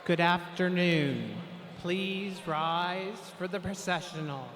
Good afternoon. Please rise for the processional.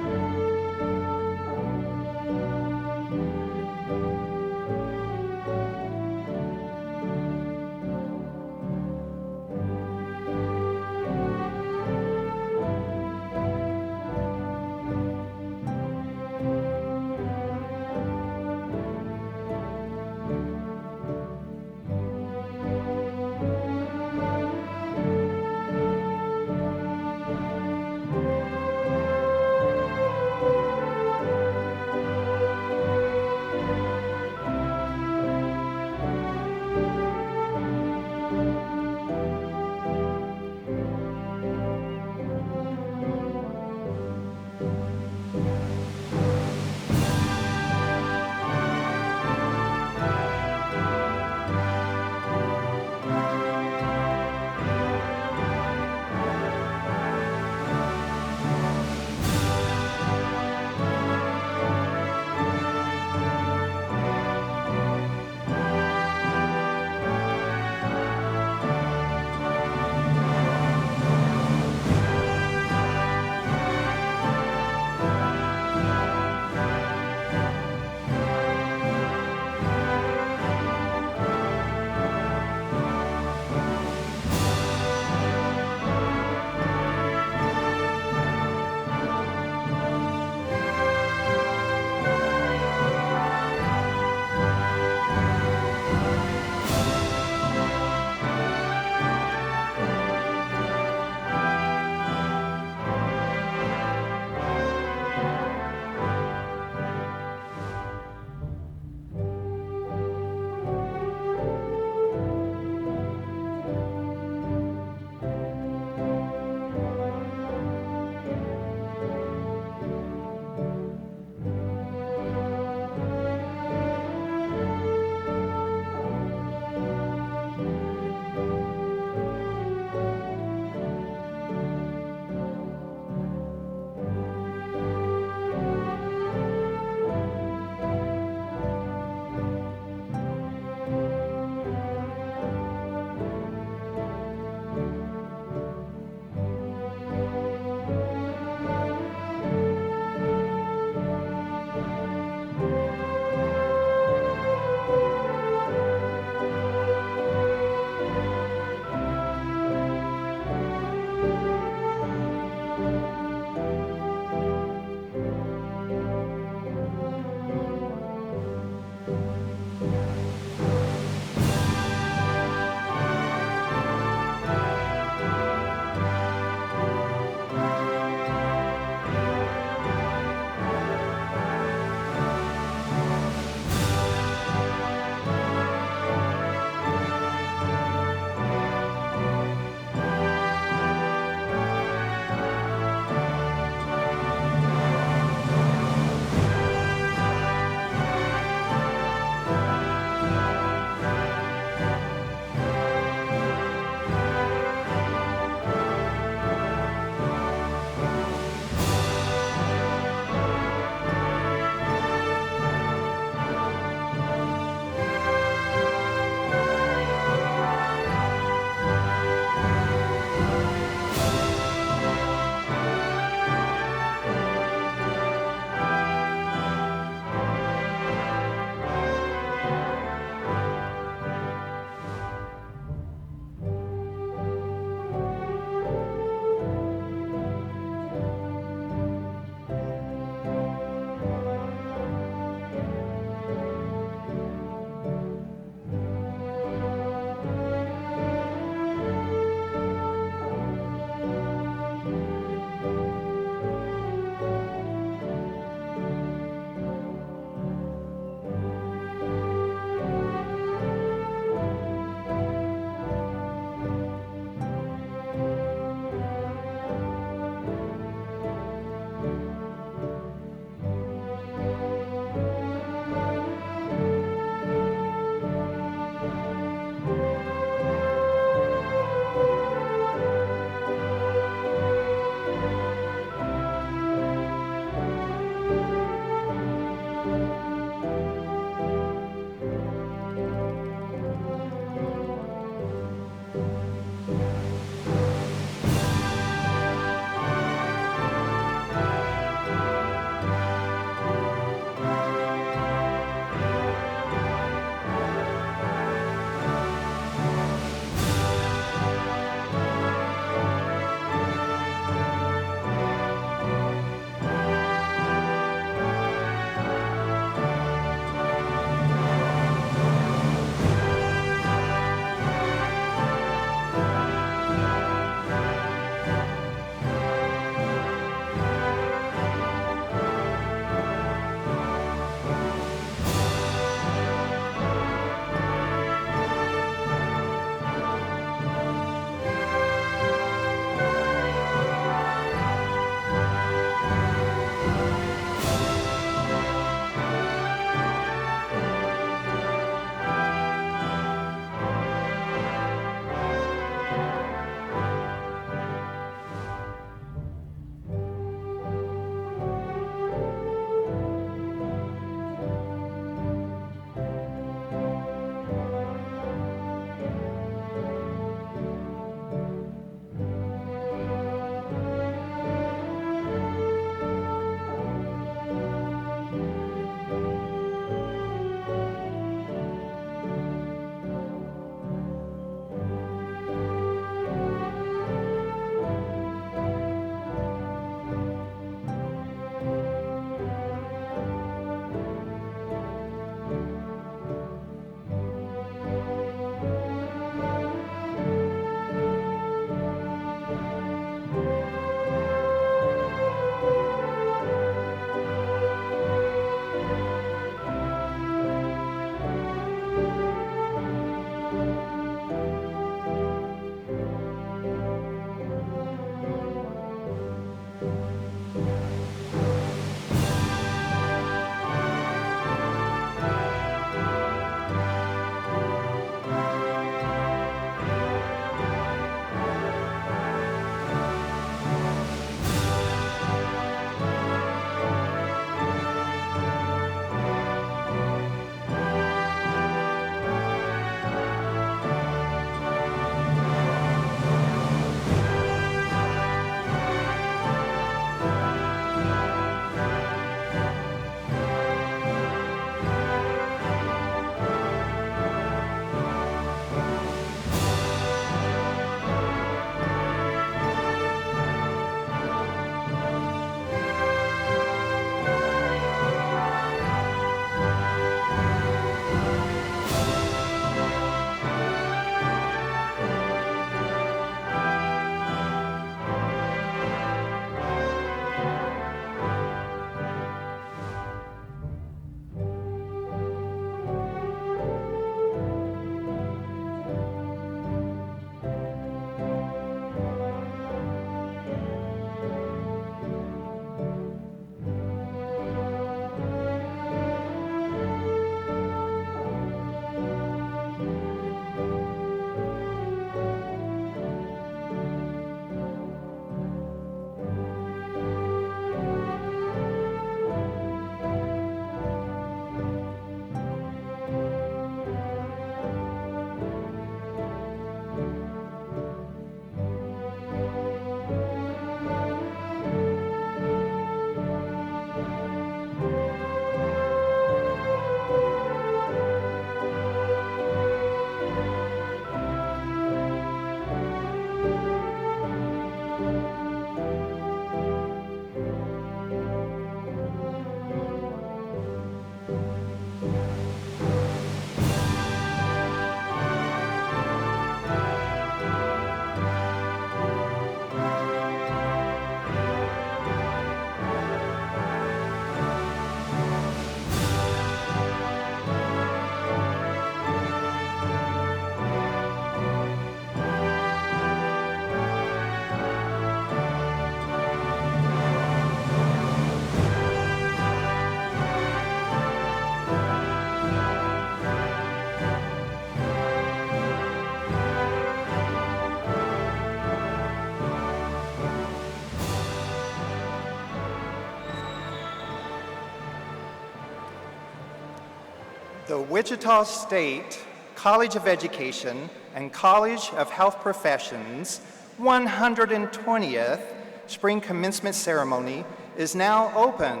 The Wichita State College of Education and College of Health Professions 120th Spring Commencement Ceremony is now open.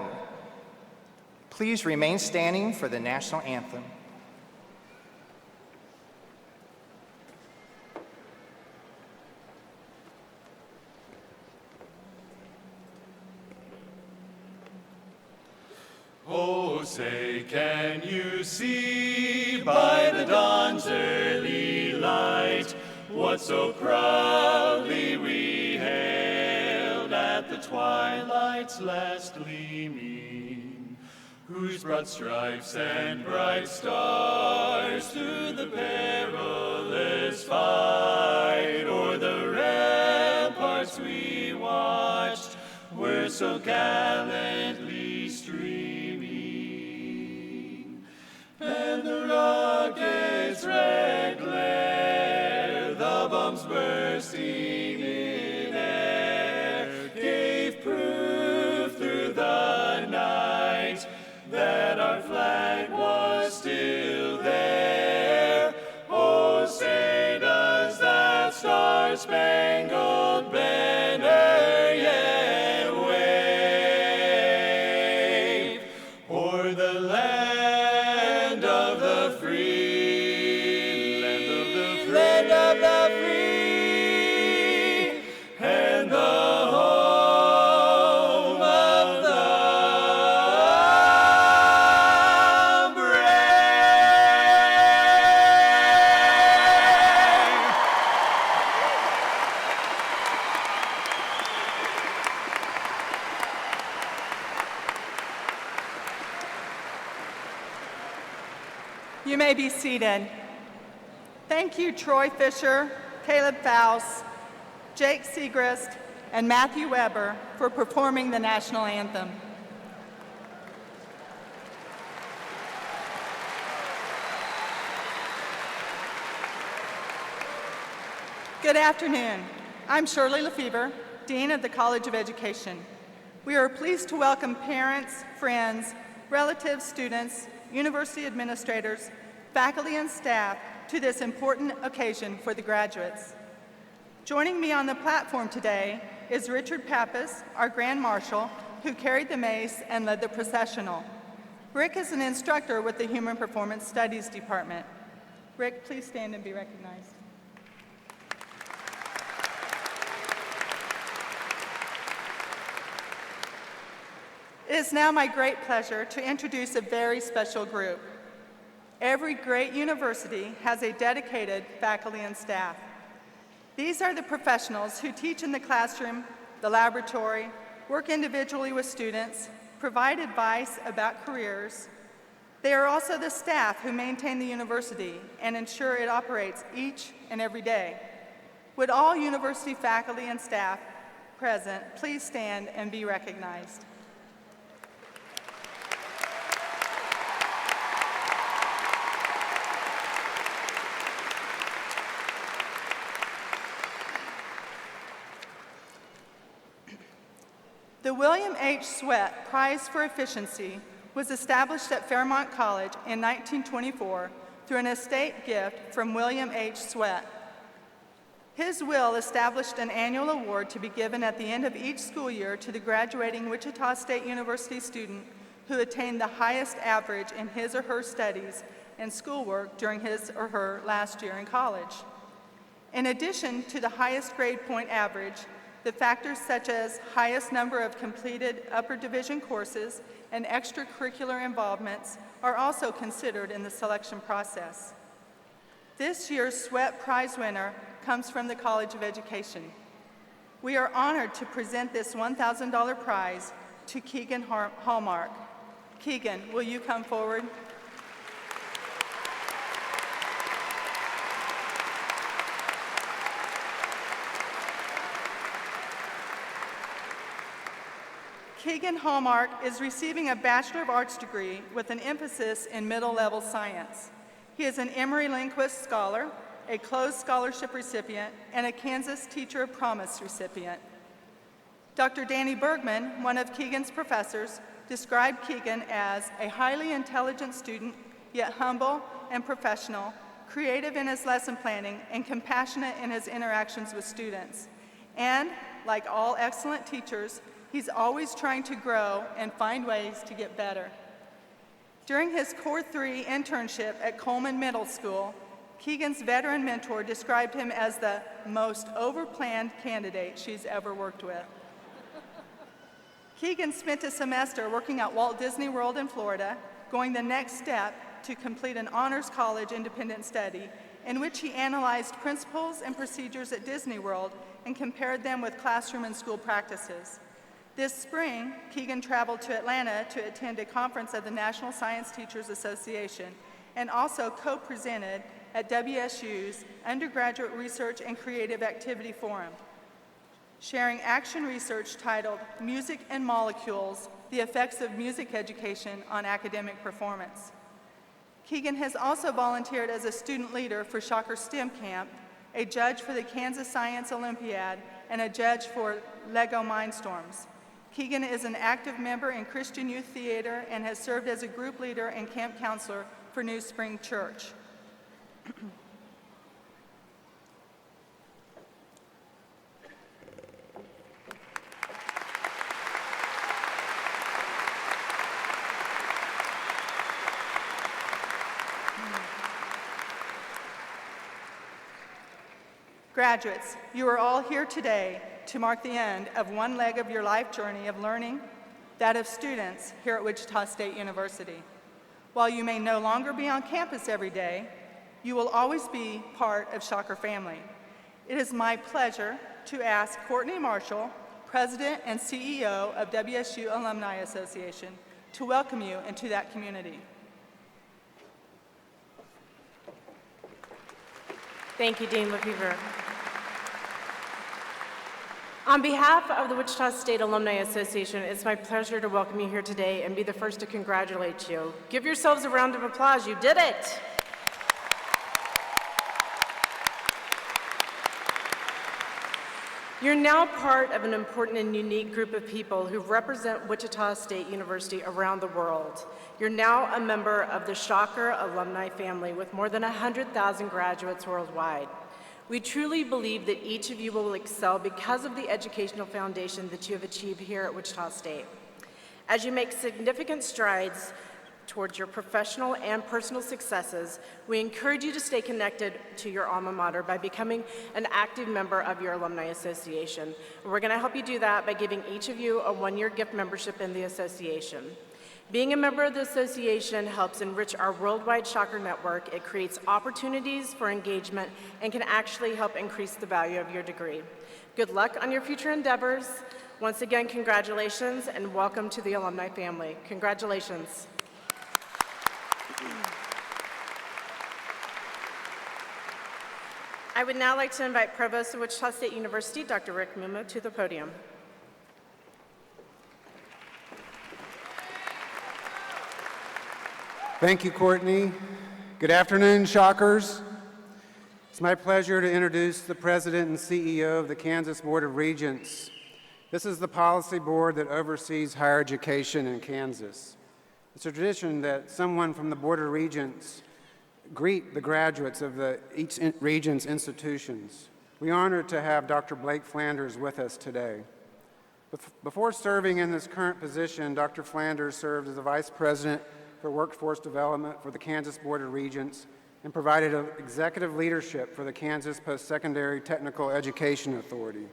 Please remain standing for the national anthem. Oh, say, can you see by the dawn's early light what so proudly we hailed at the twilight's last gleaming, whose broad stripes and bright stars through the perilous fight o'er the ramparts we watched were so gallantly streaming, and the rockets' red glare, the bombs bursting in air, gave proof through the night that our flag was still there. Oh, say does that star-spangled banner yet wave o'er the land of the free, land of the free, and the home of the You may be seated. Thank you, Troy Fisher, Caleb Faust, Jake Segrist, and Matthew Weber for performing the national anthem. Good afternoon. I'm Shirley Lefevre, Dean of the College of Education. We are pleased to welcome parents, friends, relatives, students, university administrators, faculty, and staff to this important occasion for the graduates. Joining me on the platform today is Richard Pappas, our Grand Marshal, who carried the mace and led the processional. Rick is an instructor with the Human Performance Studies Department. Rick, please stand and be recognized. It is now my great pleasure to introduce a very special group. Every great university has a dedicated faculty and staff. These are the professionals who teach in the classroom, the laboratory, work individually with students, provide advice about careers. They are also the staff who maintain the university and ensure it operates each and every day. Would all university faculty and staff present please stand and be recognized? The William H. Sweat Prize for Efficiency was established at Fairmont College in 1924 through an estate gift from William H. Sweat. His will established an annual award to be given at the end of each school year to the graduating Wichita State University student who attained the highest average in his or her studies and schoolwork during his or her last year in college. In addition to the highest grade point average, the factors such as highest number of completed upper division courses and extracurricular involvements are also considered in the selection process. This year's Sweat Prize winner comes from the College of Education. We are honored to present this $1,000 prize to Keegan Hallmark. Keegan, will you come forward? Keegan Hallmark is receiving a Bachelor of Arts degree with an emphasis in middle-level science. He is an Emory Lindquist Scholar, a Closed Scholarship recipient, and a Kansas Teacher of Promise recipient. Dr. Danny Bergman, one of Keegan's professors, described Keegan as a highly intelligent student, yet humble and professional, creative in his lesson planning, and compassionate in his interactions with students. And, like all excellent teachers, he's always trying to grow and find ways to get better. During his Core 3 internship at Coleman Middle School, Keegan's veteran mentor described him as the most overplanned candidate she's ever worked with. Keegan spent a semester working at Walt Disney World in Florida, going the next step to complete an honors college independent study in which he analyzed principles and procedures at Disney World and compared them with classroom and school practices. This spring, Keegan traveled to Atlanta to attend a conference of the National Science Teachers Association and also co-presented at WSU's Undergraduate Research and Creative Activity Forum, sharing action research titled Music and Molecules, the Effects of Music Education on Academic Performance. Keegan has also volunteered as a student leader for Shocker STEM Camp, a judge for the Kansas Science Olympiad, and a judge for LEGO Mindstorms. Keegan is an active member in Christian Youth Theater and has served as a group leader and camp counselor for New Spring Church. Graduates, you are all here today to mark the end of one leg of your life journey of learning, that of students here at Wichita State University. While you may no longer be on campus every day, you will always be part of Shocker family. It is my pleasure to ask Courtney Marshall, President and CEO of WSU Alumni Association, to welcome you into that community. Thank you, Dean Lefevre. On behalf of the Wichita State Alumni Association, it's my pleasure to welcome you here today and be the first to congratulate you. Give yourselves a round of applause. You did it. You're now part of an important and unique group of people who represent Wichita State University around the world. You're now a member of the Shocker alumni family with more than 100,000 graduates worldwide. We truly believe that each of you will excel because of the educational foundation that you have achieved here at Wichita State. As you make significant strides towards your professional and personal successes, we encourage you to stay connected to your alma mater by becoming an active member of your alumni association. We're going to help you do that by giving each of you a one-year gift membership in the association. Being a member of the association helps enrich our worldwide Shocker network. It creates opportunities for engagement and can actually help increase the value of your degree. Good luck on your future endeavors. Once again, congratulations and welcome to the alumni family. Congratulations. I would now like to invite Provost of Wichita State University, Dr. Rick Mumo, to the podium. Thank you, Courtney. Good afternoon, Shockers. It's my pleasure to introduce the President and CEO of the Kansas Board of Regents. This is the policy board that oversees higher education in Kansas. It's a tradition that someone from the Board of Regents greet the graduates of each regent's institutions. We are honored to have Dr. Blake Flanders with us today. Before serving in this current position, Dr. Flanders served as the Vice President for Workforce Development for the Kansas Board of Regents and provided executive leadership for the Kansas Post-Secondary Technical Education Authority.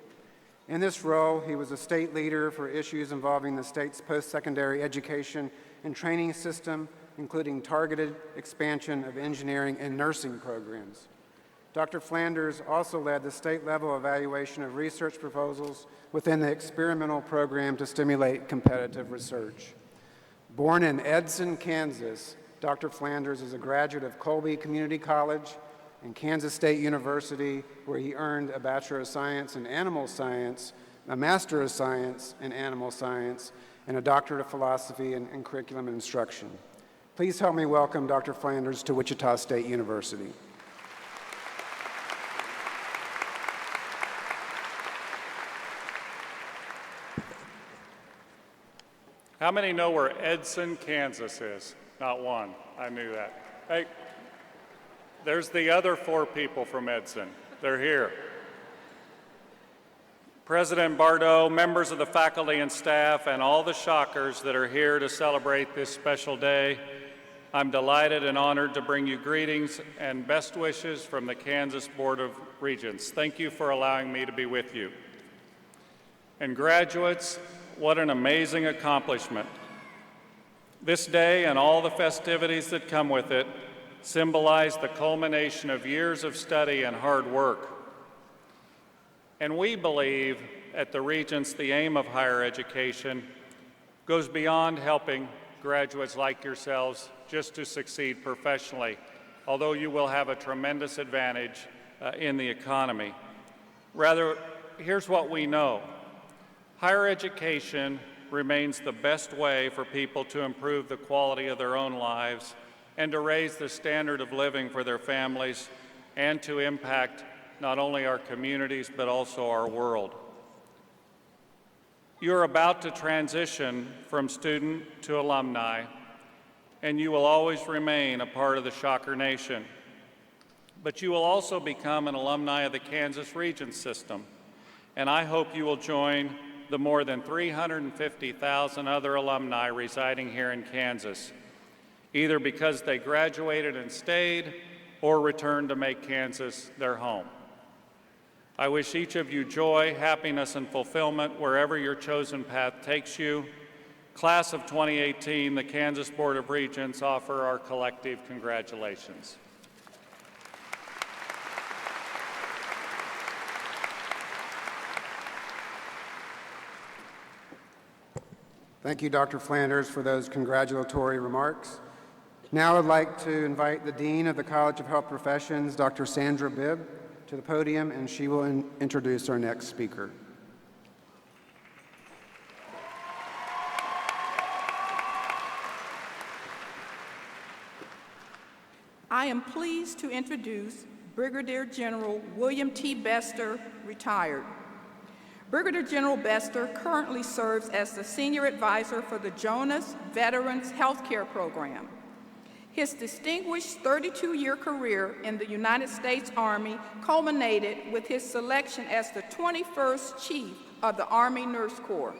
In this role, he was a state leader for issues involving the state's post-secondary education and training system, including targeted expansion of engineering and nursing programs. Dr. Flanders also led the state-level evaluation of research proposals within the experimental program to stimulate competitive research. Born in Edson, Kansas, Dr. Flanders is a graduate of Colby Community College and Kansas State University, where he earned a Bachelor of Science in Animal Science, a Master of Science in Animal Science, and a Doctorate of Philosophy and Curriculum Instruction. Please help me welcome Dr. Flanders to Wichita State University. How many know where Edson, Kansas is? Not one. I knew that. Hey, there's the other 4 people from Edson. They're here. President Bardot, members of the faculty and staff, and all the Shockers that are here to celebrate this special day, I'm delighted and honored to bring you greetings and best wishes from the Kansas Board of Regents. Thank you for allowing me to be with you. And graduates, what an amazing accomplishment. This day and all the festivities that come with it symbolize the culmination of years of study and hard work. And we believe at the Regents the aim of higher education goes beyond helping graduates like yourselves just to succeed professionally, although you will have a tremendous advantage in the economy. Rather, here's what we know. Higher education remains the best way for people to improve the quality of their own lives and to raise the standard of living for their families and to impact not only our communities but also our world. You're about to transition from student to alumni, and you will always remain a part of the Shocker Nation. But you will also become an alumni of the Kansas Regents system, and I hope you will join the more than 350,000 other alumni residing here in Kansas, either because they graduated and stayed or returned to make Kansas their home. I wish each of you joy, happiness, and fulfillment wherever your chosen path takes you. Class of 2018, the Kansas Board of Regents offer our collective congratulations. Thank you, Dr. Flanders, for those congratulatory remarks. Now I'd like to invite the Dean of the College of Health Professions, Dr. Sandra Bibb, to the podium, and she will introduce our next speaker. I am pleased to introduce Brigadier General William T. Bester, retired. Brigadier General Bester currently serves as the Senior Advisor for the Jonas Veterans Healthcare Program. His distinguished 32-year career in the United States Army culminated with his selection as the 21st Chief of the Army Nurse Corps.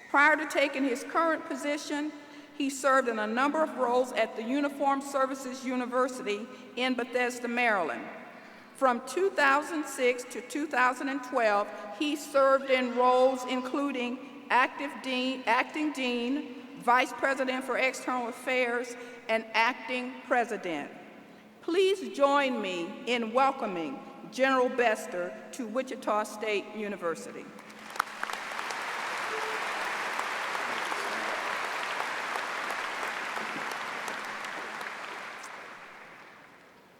Prior to taking his current position, he served in a number of roles at the Uniformed Services University in Bethesda, Maryland. From 2006 to 2012, he served in roles including acting dean, vice president for external affairs, and acting president. Please join me in welcoming General Bester to Wichita State University.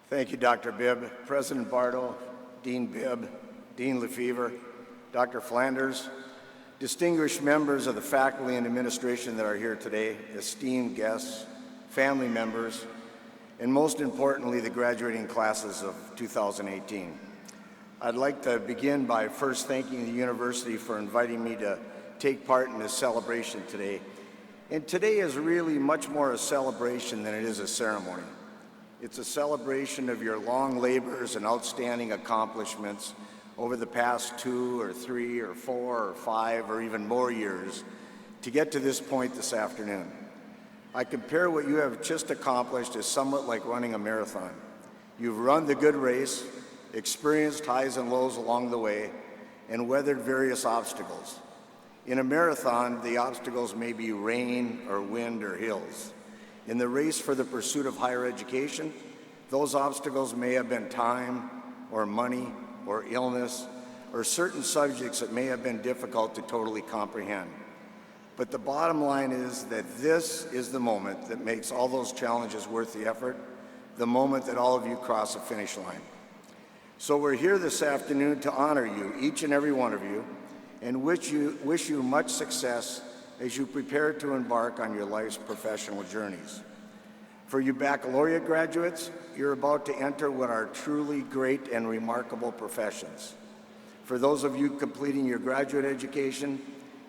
Thank you, Dr. Bibb. President Bardot, Dean Bibb, Dean Lefevre, Dr. Flanders, distinguished members of the faculty and administration that are here today, esteemed guests, family members, and most importantly, the graduating classes of 2018. I'd like to begin by first thanking the university for inviting me to take part in this celebration today. And today is really much more a celebration than it is a ceremony. It's a celebration of your long labors and outstanding accomplishments over the past 2 or 3 or 4 or 5 or even more years to get to this point this afternoon. I compare what you have just accomplished as somewhat like running a marathon. You've run the good race, experienced highs and lows along the way, and weathered various obstacles. In a marathon, the obstacles may be rain or wind or hills. In the race for the pursuit of higher education, those obstacles may have been time or money or illness or certain subjects that may have been difficult to totally comprehend. But the bottom line is that this is the moment that makes all those challenges worth the effort, the moment that all of you cross the finish line. So we're here this afternoon to honor you, each and every one of you, and wish you much success as you prepare to embark on your life's professional journeys. For you baccalaureate graduates, you're about to enter what are truly great and remarkable professions. For those of you completing your graduate education,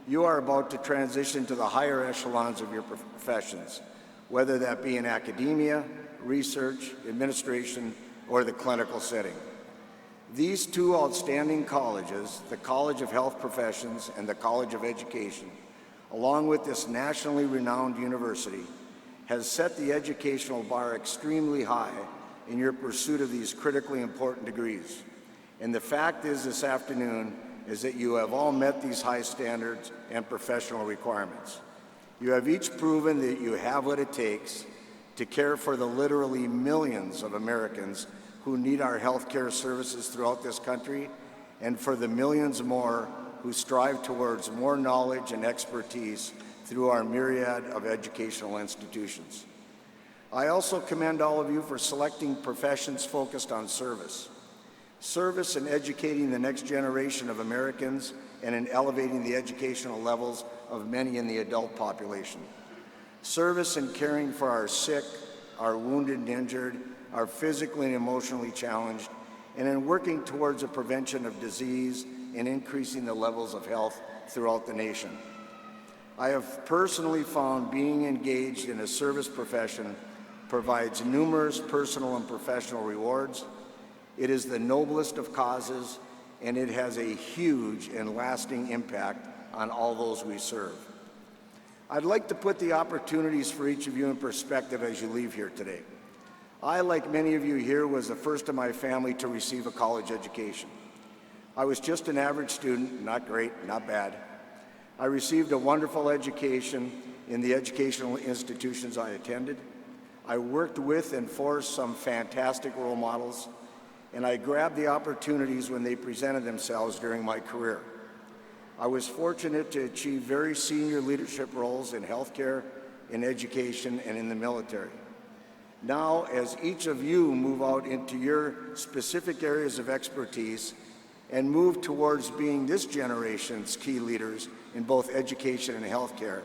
you are about to transition to the higher echelons of your professions, whether that be in academia, research, administration, or the clinical setting. These two outstanding colleges, the College of Health Professions and the College of Education, along with this nationally renowned university, has set the educational bar extremely high in your pursuit of these critically important degrees. And the fact is this afternoon is that you have all met these high standards and professional requirements. You have each proven that you have what it takes to care for the literally millions of Americans who need our healthcare services throughout this country, and for the millions more who strive towards more knowledge and expertise through our myriad of educational institutions. I also commend all of you for selecting professions focused on service. Service in educating the next generation of Americans and in elevating the educational levels of many in the adult population. Service in caring for our sick, our wounded and injured, our physically and emotionally challenged, and in working towards the prevention of disease and increasing the levels of health throughout the nation. I have personally found being engaged in a service profession provides numerous personal and professional rewards. It is the noblest of causes, and it has a huge and lasting impact on all those we serve. I'd like to put the opportunities for each of you in perspective as you leave here today. I, like many of you here, was the first in my family to receive a college education. I was just an average student, not great, not bad. I received a wonderful education in the educational institutions I attended. I worked with and for some fantastic role models, and I grabbed the opportunities when they presented themselves during my career. I was fortunate to achieve very senior leadership roles in healthcare, in education, and in the military. Now, as each of you move out into your specific areas of expertise and move towards being this generation's key leaders in both education and healthcare,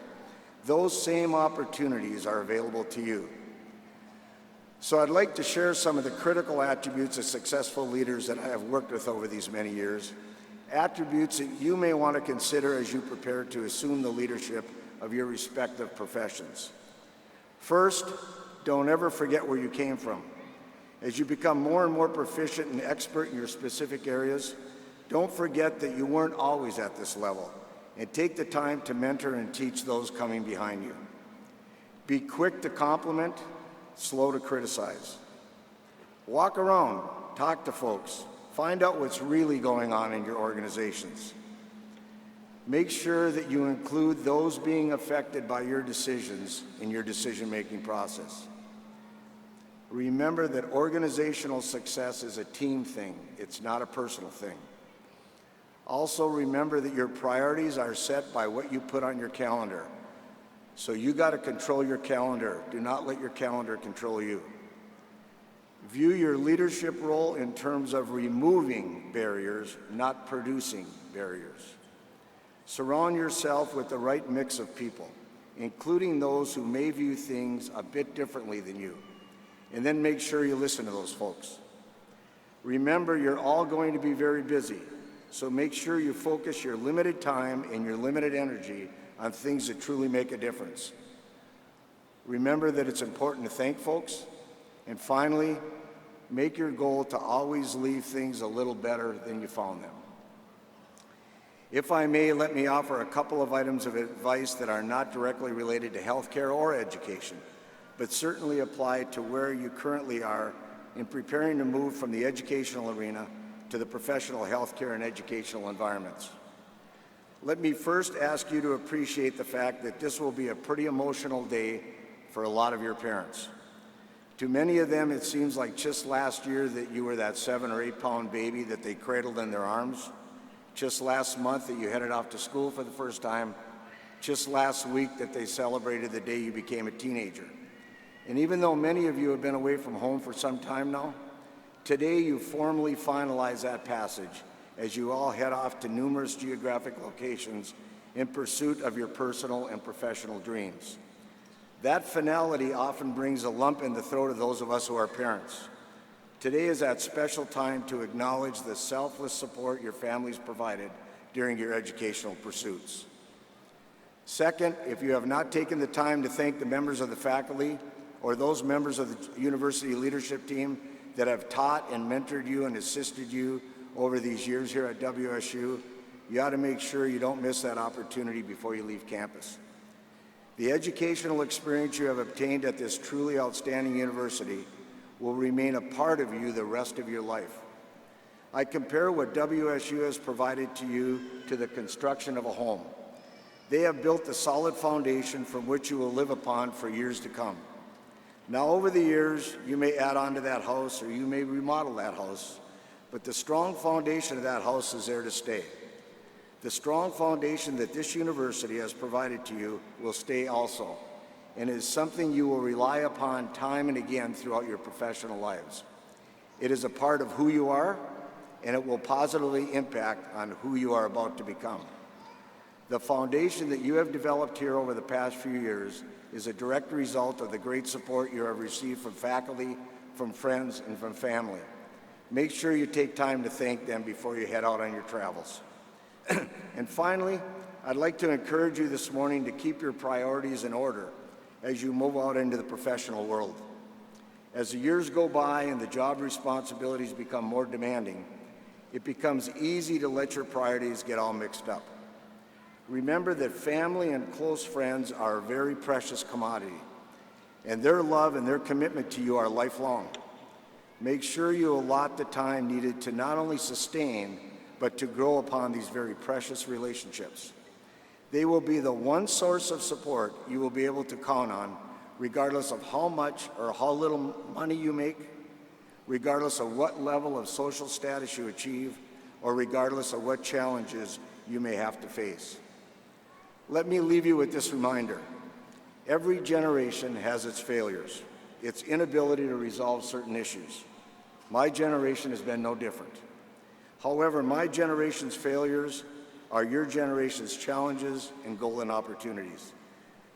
those same opportunities are available to you. So I'd like to share some of the critical attributes of successful leaders that I have worked with over these many years, attributes that you may want to consider as you prepare to assume the leadership of your respective professions. First, don't ever forget where you came from. As you become more and more proficient and expert in your specific areas, don't forget that you weren't always at this level, and take the time to mentor and teach those coming behind you. Be quick to compliment, slow to criticize. Walk around, talk to folks, find out what's really going on in your organizations. Make sure that you include those being affected by your decisions in your decision-making process. Remember that organizational success is a team thing, it's not a personal thing. Also remember that your priorities are set by what you put on your calendar. So you got to control your calendar. Do not let your calendar control you. View your leadership role in terms of removing barriers, not producing barriers. Surround yourself with the right mix of people, including those who may view things a bit differently than you. And then make sure you listen to those folks. Remember, you're all going to be very busy, so make sure you focus your limited time and your limited energy on things that truly make a difference. Remember that it's important to thank folks. And finally, make your goal to always leave things a little better than you found them. If I may, let me offer a couple of items of advice that are not directly related to healthcare or education, but certainly apply to where you currently are in preparing to move from the educational arena to the professional healthcare and educational environments. Let me first ask you to appreciate the fact that this will be a pretty emotional day for a lot of your parents. To many of them, it seems like just last year that you were that 7 or 8 pound baby that they cradled in their arms. Just last month that you headed off to school for the first time. Just last week that they celebrated the day you became a teenager. And even though many of you have been away from home for some time now, today you formally finalize that passage as you all head off to numerous geographic locations in pursuit of your personal and professional dreams. That finality often brings a lump in the throat of those of us who are parents. Today is that special time to acknowledge the selfless support your families provided during your educational pursuits. Second, if you have not taken the time to thank the members of the faculty, or those members of the university leadership team that have taught and mentored you and assisted you over these years here at WSU, you ought to make sure you don't miss that opportunity before you leave campus. The educational experience you have obtained at this truly outstanding university will remain a part of you the rest of your life. I compare what WSU has provided to you to the construction of a home. They have built a solid foundation from which you will live upon for years to come. Now, over the years, you may add on to that house or you may remodel that house, but the strong foundation of that house is there to stay. The strong foundation that this university has provided to you will stay also, and is something you will rely upon time and again throughout your professional lives. It is a part of who you are, and it will positively impact on who you are about to become. The foundation that you have developed here over the past few years is a direct result of the great support you have received from faculty, from friends, and from family. Make sure you take time to thank them before you head out on your travels. And finally, I'd like to encourage you this morning to keep your priorities in order as you move out into the professional world. As the years go by and the job responsibilities become more demanding, it becomes easy to let your priorities get all mixed up. Remember that family and close friends are a very precious commodity, and their love and their commitment to you are lifelong. Make sure you allot the time needed to not only sustain, but to grow upon these very precious relationships. They will be the one source of support you will be able to count on, regardless of how much or how little money you make, regardless of what level of social status you achieve, or regardless of what challenges you may have to face. Let me leave you with this reminder. Every generation has its failures, its inability to resolve certain issues. My generation has been no different. However, my generation's failures are your generation's challenges and golden opportunities.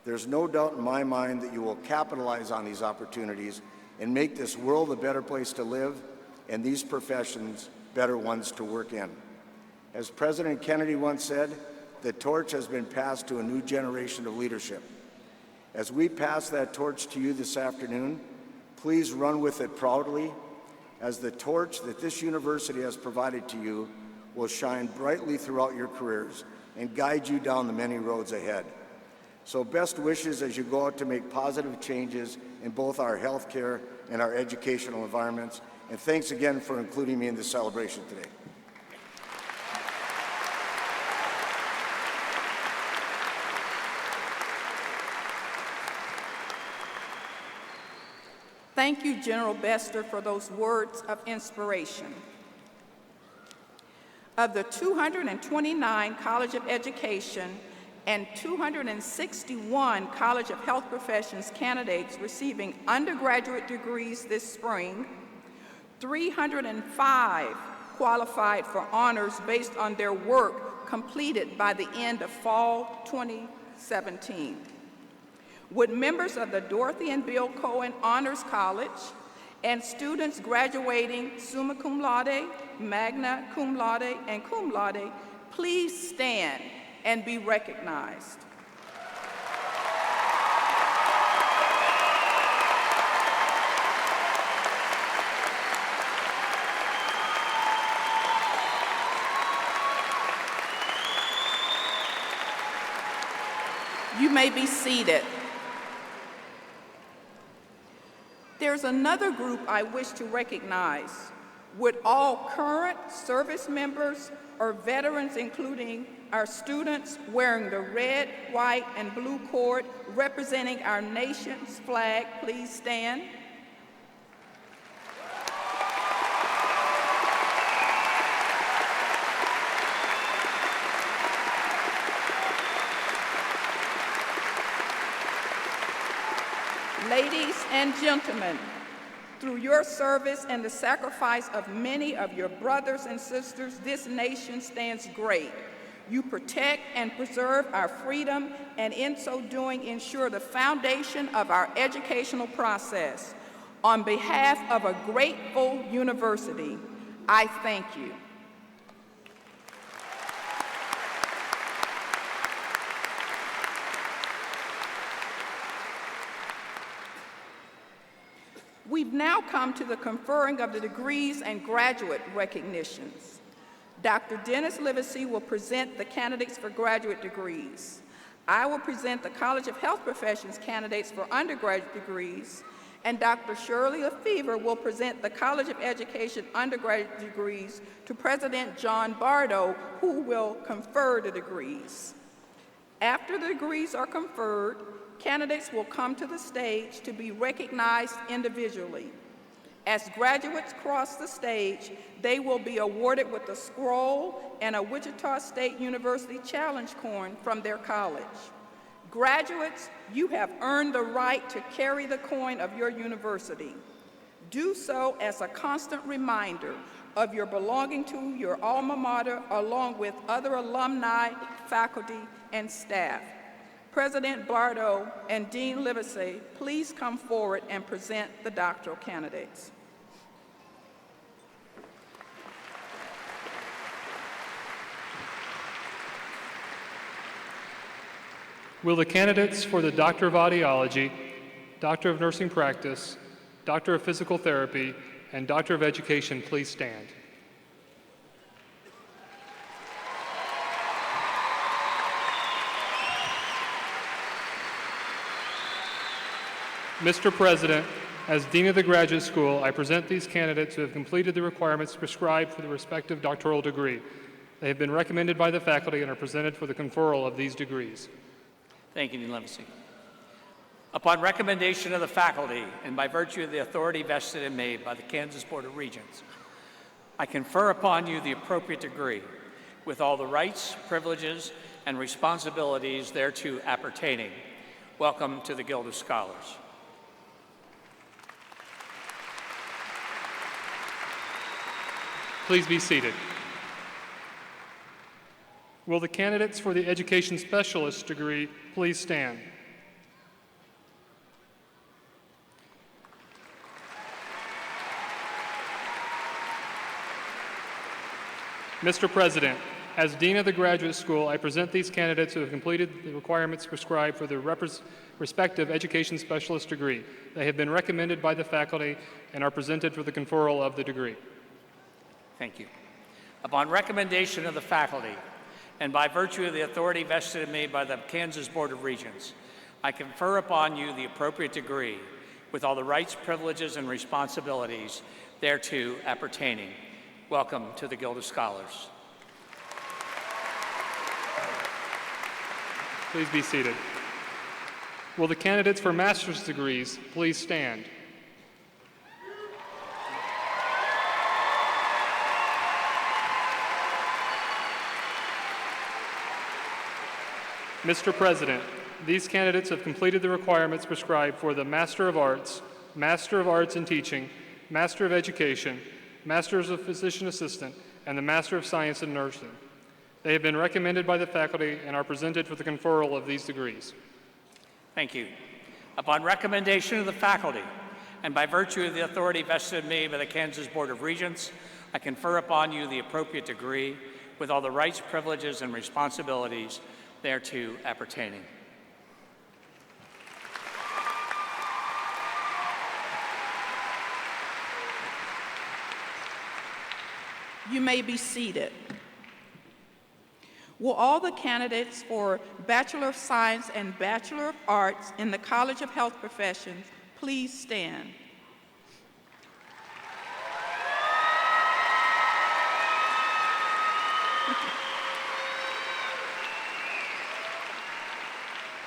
There's no doubt in my mind that you will capitalize on these opportunities and make this world a better place to live and these professions better ones to work in. As President Kennedy once said, the torch has been passed to a new generation of leadership. As we pass that torch to you this afternoon, please run with it proudly, as the torch that this university has provided to you will shine brightly throughout your careers and guide you down the many roads ahead. So best wishes as you go out to make positive changes in both our healthcare and our educational environments. And thanks again for including me in this celebration today. Thank you, General Bester, for those words of inspiration. Of the 229 College of Education and 261 College of Health Professions candidates receiving undergraduate degrees this spring, 305 qualified for honors based on their work completed by the end of fall 2017. Would members of the Dorothy and Bill Cohen Honors College and students graduating summa cum laude, magna cum laude, and cum laude please stand and be recognized? You may be seated. There's another group I wish to recognize. Would all current service members or veterans, including our students wearing the red, white, and blue cord representing our nation's flag, please stand? Ladies and gentlemen, through your service and the sacrifice of many of your brothers and sisters, this nation stands great. You protect and preserve our freedom, and in so doing, ensure the foundation of our educational process. On behalf of a grateful university, I thank you. We've now come to the conferring of the degrees and graduate recognitions. Dr. Dennis Livesey will present the candidates for graduate degrees. I will present the College of Health Professions candidates for undergraduate degrees, and Dr. Shirley Lefevre will present the College of Education undergraduate degrees to President John Bardo, who will confer the degrees. After the degrees are conferred, candidates will come to the stage to be recognized individually. As graduates cross the stage, they will be awarded with a scroll and a Wichita State University Challenge coin from their college. Graduates, you have earned the right to carry the coin of your university. Do so as a constant reminder of your belonging to your alma mater, along with other alumni, faculty, and staff. President Bardo and Dean Livesey, please come forward and present the doctoral candidates. Will the candidates for the Doctor of Audiology, Doctor of Nursing Practice, Doctor of Physical Therapy, and Doctor of Education please stand? Mr. President, as Dean of the Graduate School, I present these candidates who have completed the requirements prescribed for the respective doctoral degree. They have been recommended by the faculty and are presented for the conferral of these degrees. Thank you, Dean Livesey. Upon recommendation of the faculty and by virtue of the authority vested in me by the Kansas Board of Regents, I confer upon you the appropriate degree with all the rights, privileges, and responsibilities thereto appertaining. Welcome to the Guild of Scholars. Please be seated. Will the candidates for the Education Specialist degree please stand? Mr. President, as Dean of the Graduate School, I present these candidates who have completed the requirements prescribed for the respective Education Specialist degree. They have been recommended by the faculty and are presented for the conferral of the degree. Thank you. Upon recommendation of the faculty and by virtue of the authority vested in me by the Kansas Board of Regents, I confer upon you the appropriate degree with all the rights, privileges, and responsibilities thereto appertaining. Welcome to the Guild of Scholars. Please be seated. Will the candidates for master's degrees please stand? Mr. President, these candidates have completed the requirements prescribed for the Master of Arts in Teaching, Master of Education, Masters of Physician Assistant, and the Master of Science in Nursing. They have been recommended by the faculty and are presented for the conferral of these degrees. Thank you. Upon recommendation of the faculty and by virtue of the authority vested in me by the Kansas Board of Regents, I confer upon you the appropriate degree with all the rights, privileges, and responsibilities thereto appertaining. You may be seated. Will all the candidates for Bachelor of Science and Bachelor of Arts in the College of Health Professions please stand?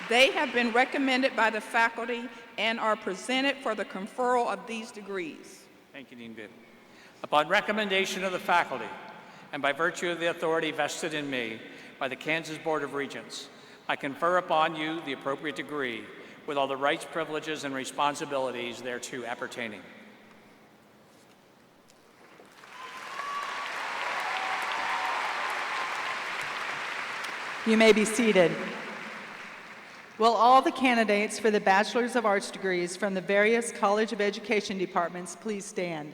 They have been recommended by the faculty and are presented for the conferral of these degrees. Thank you, Dean Bibb. Upon recommendation of the faculty and by virtue of the authority vested in me by the Kansas Board of Regents, I confer upon you the appropriate degree with all the rights, privileges, and responsibilities thereto appertaining. You may be seated. Will all the candidates for the Bachelors of Arts degrees from the various College of Education departments please stand?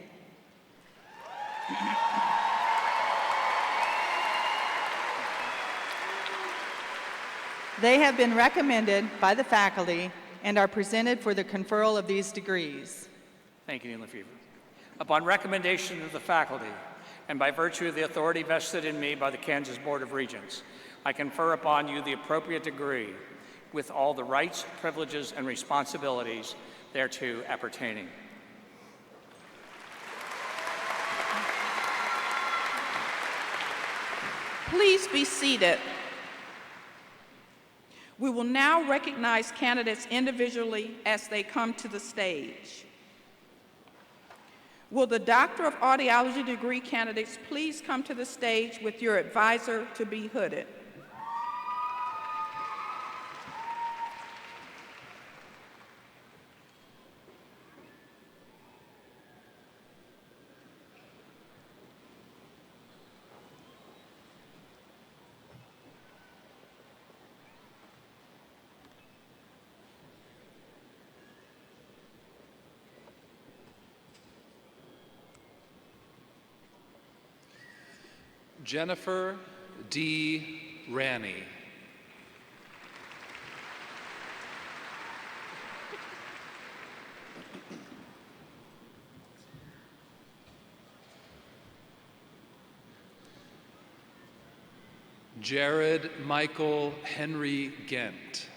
They have been recommended by the faculty and are presented for the conferral of these degrees. Thank you, Dean Lefevre. Upon recommendation of the faculty, and by virtue of the authority vested in me by the Kansas Board of Regents, I confer upon you the appropriate degree with all the rights, privileges, and responsibilities thereto appertaining. Please be seated. We will now recognize candidates individually as they come to the stage. Will the Doctor of Audiology degree candidates please come to the stage with your advisor to be hooded? Jennifer D. Ranney. Jared Michael Henry Gent.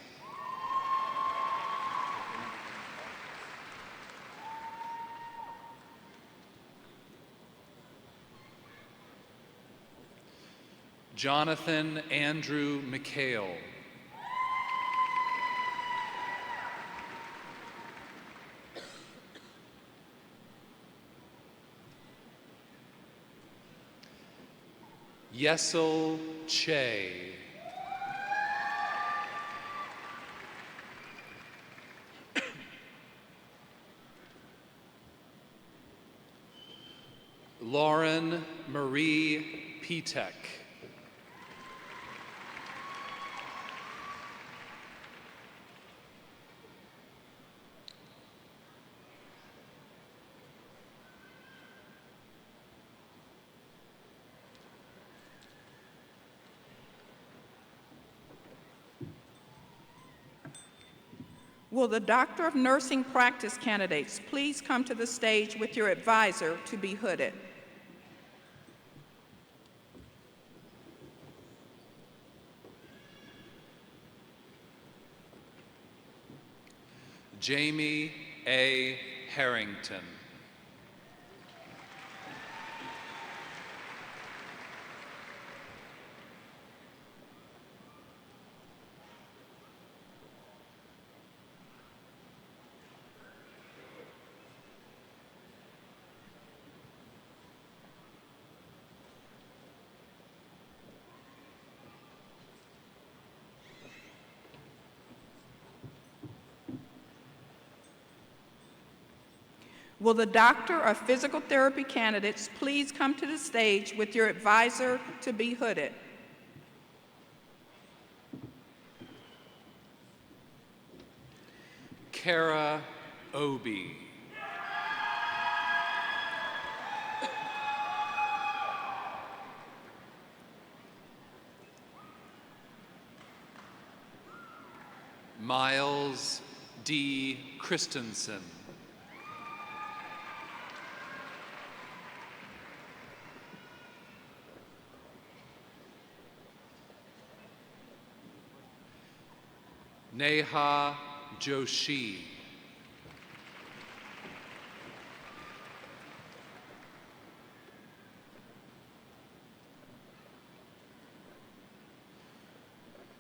Jonathan Andrew McHale. Yesel Che. Lauren Marie Pitek. Will the Doctor of Nursing practice candidates please come to the stage with your advisor to be hooded? Jamie A. Harrington. Will the Doctor of Physical Therapy candidates please come to the stage with your advisor to be hooded? Kara Obi. Miles D. Christensen. Neha Joshi.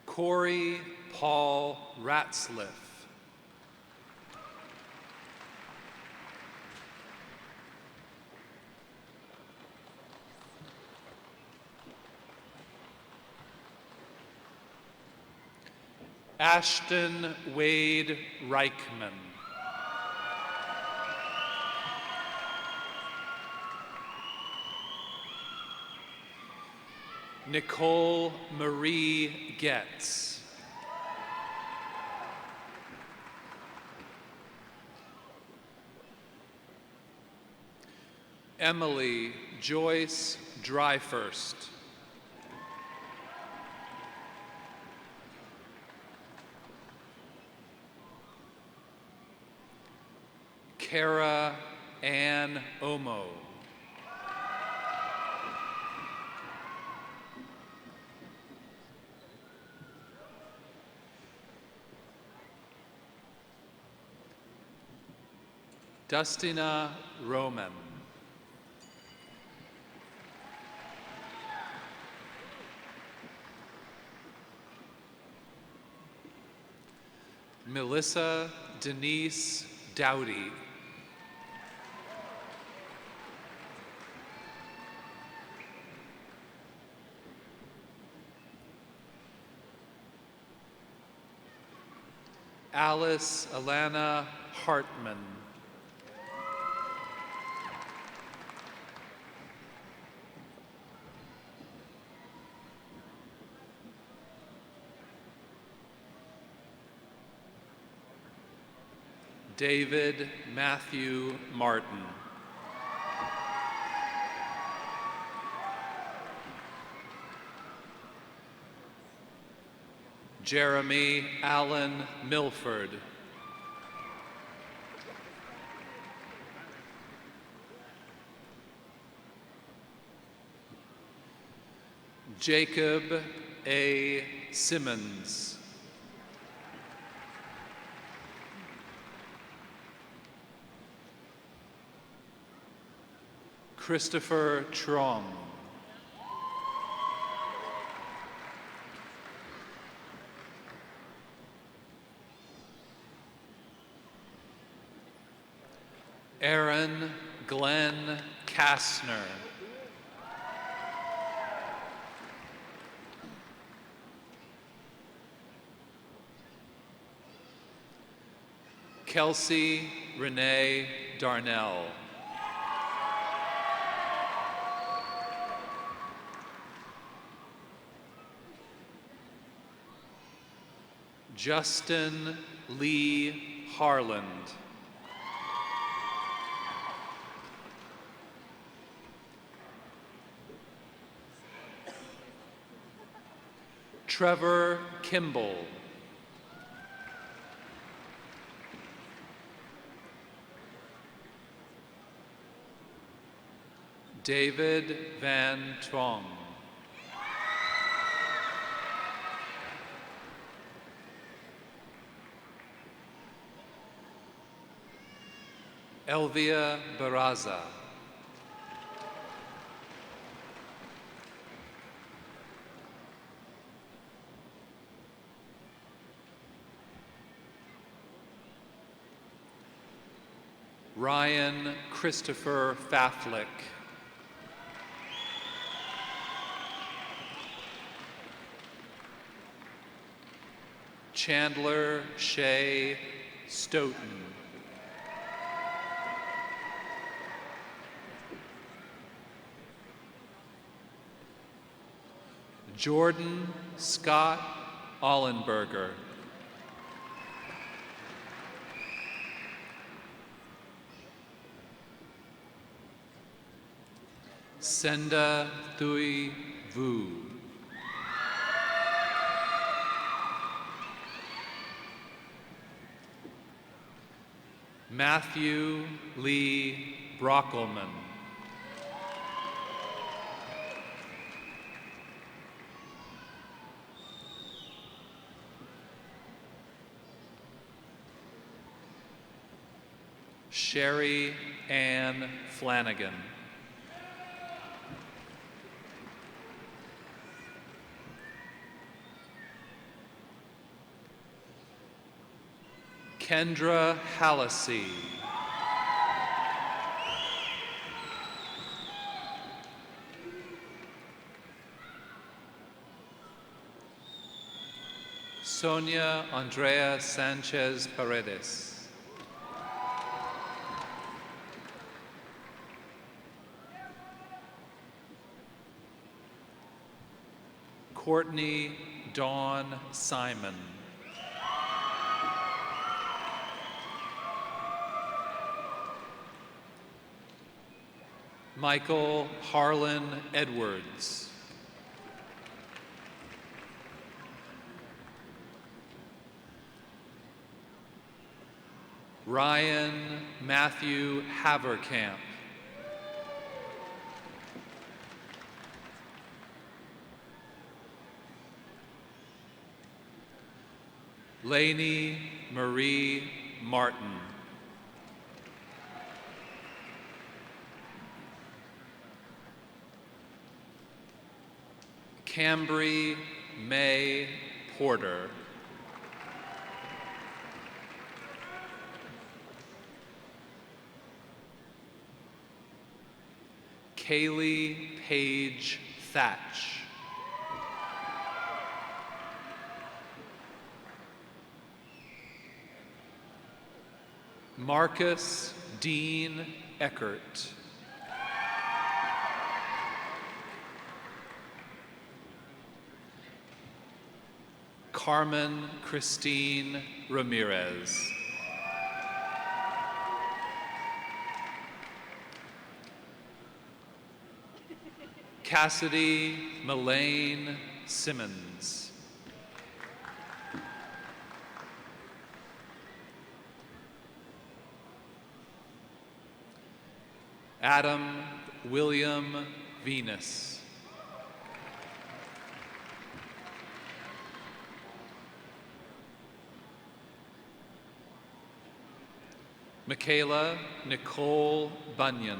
Corey Paul Ratzliff. Ashton Wade Reichman. Nicole Marie Getz. Emily Joyce Dryfirst. Kara Ann Omo. Dustina Roman. Melissa Denise Dowdy. Alice Alana Hartman. David Matthew Martin. Jeremy Allen Milford. Jacob A. Simmons. Christopher Trong. Aaron Glenn Kastner. Kelsey Renee Darnell. Justin Lee Harland. Trevor Kimball. David Van Trong. Elvia Barraza. Ryan Christopher Faflick. Chandler Shea Stoughton. Jordan Scott Ollenberger. Senda Thuy Vu. Matthew Lee Brockelman. Sherry Ann Flanagan. Kendra Hallisey. Sonia Andrea Sanchez Paredes. Courtney Dawn Simon. Michael Harlan Edwards. Ryan Matthew Haverkamp. Lainey Marie Martin. Cambry May Porter. Kaylee Page Thatch. Marcus Dean Eckert. Carmen Christine Ramirez. Cassidy Melaine Simmons. Adam William Venus. Michaela Nicole Bunyan.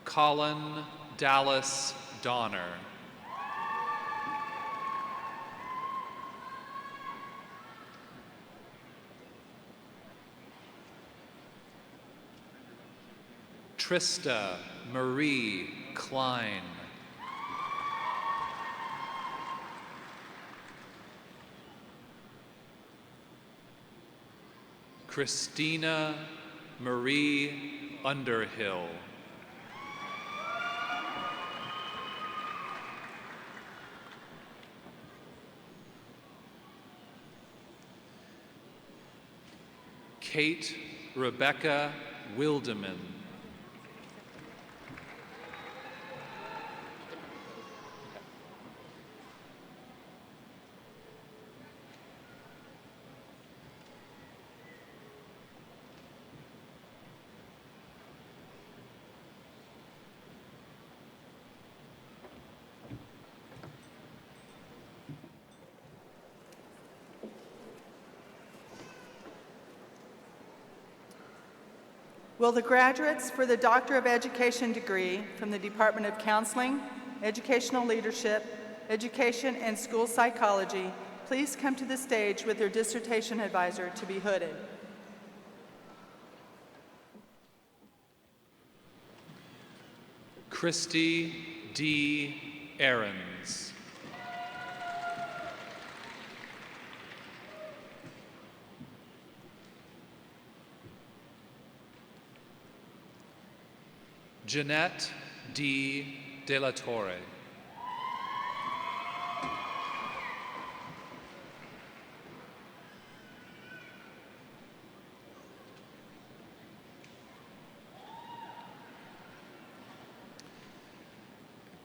Colin Dallas Donner. Trista Marie Klein. Christina Marie Underhill. Kate Rebecca Wildeman. Will the graduates for the Doctor of Education degree from the Department of Counseling, Educational Leadership, Education, and School Psychology please come to the stage with their dissertation advisor to be hooded? Christy D. Ahrens. Jeanette D. De La Torre.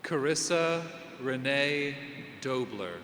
Carissa Renee Dobler.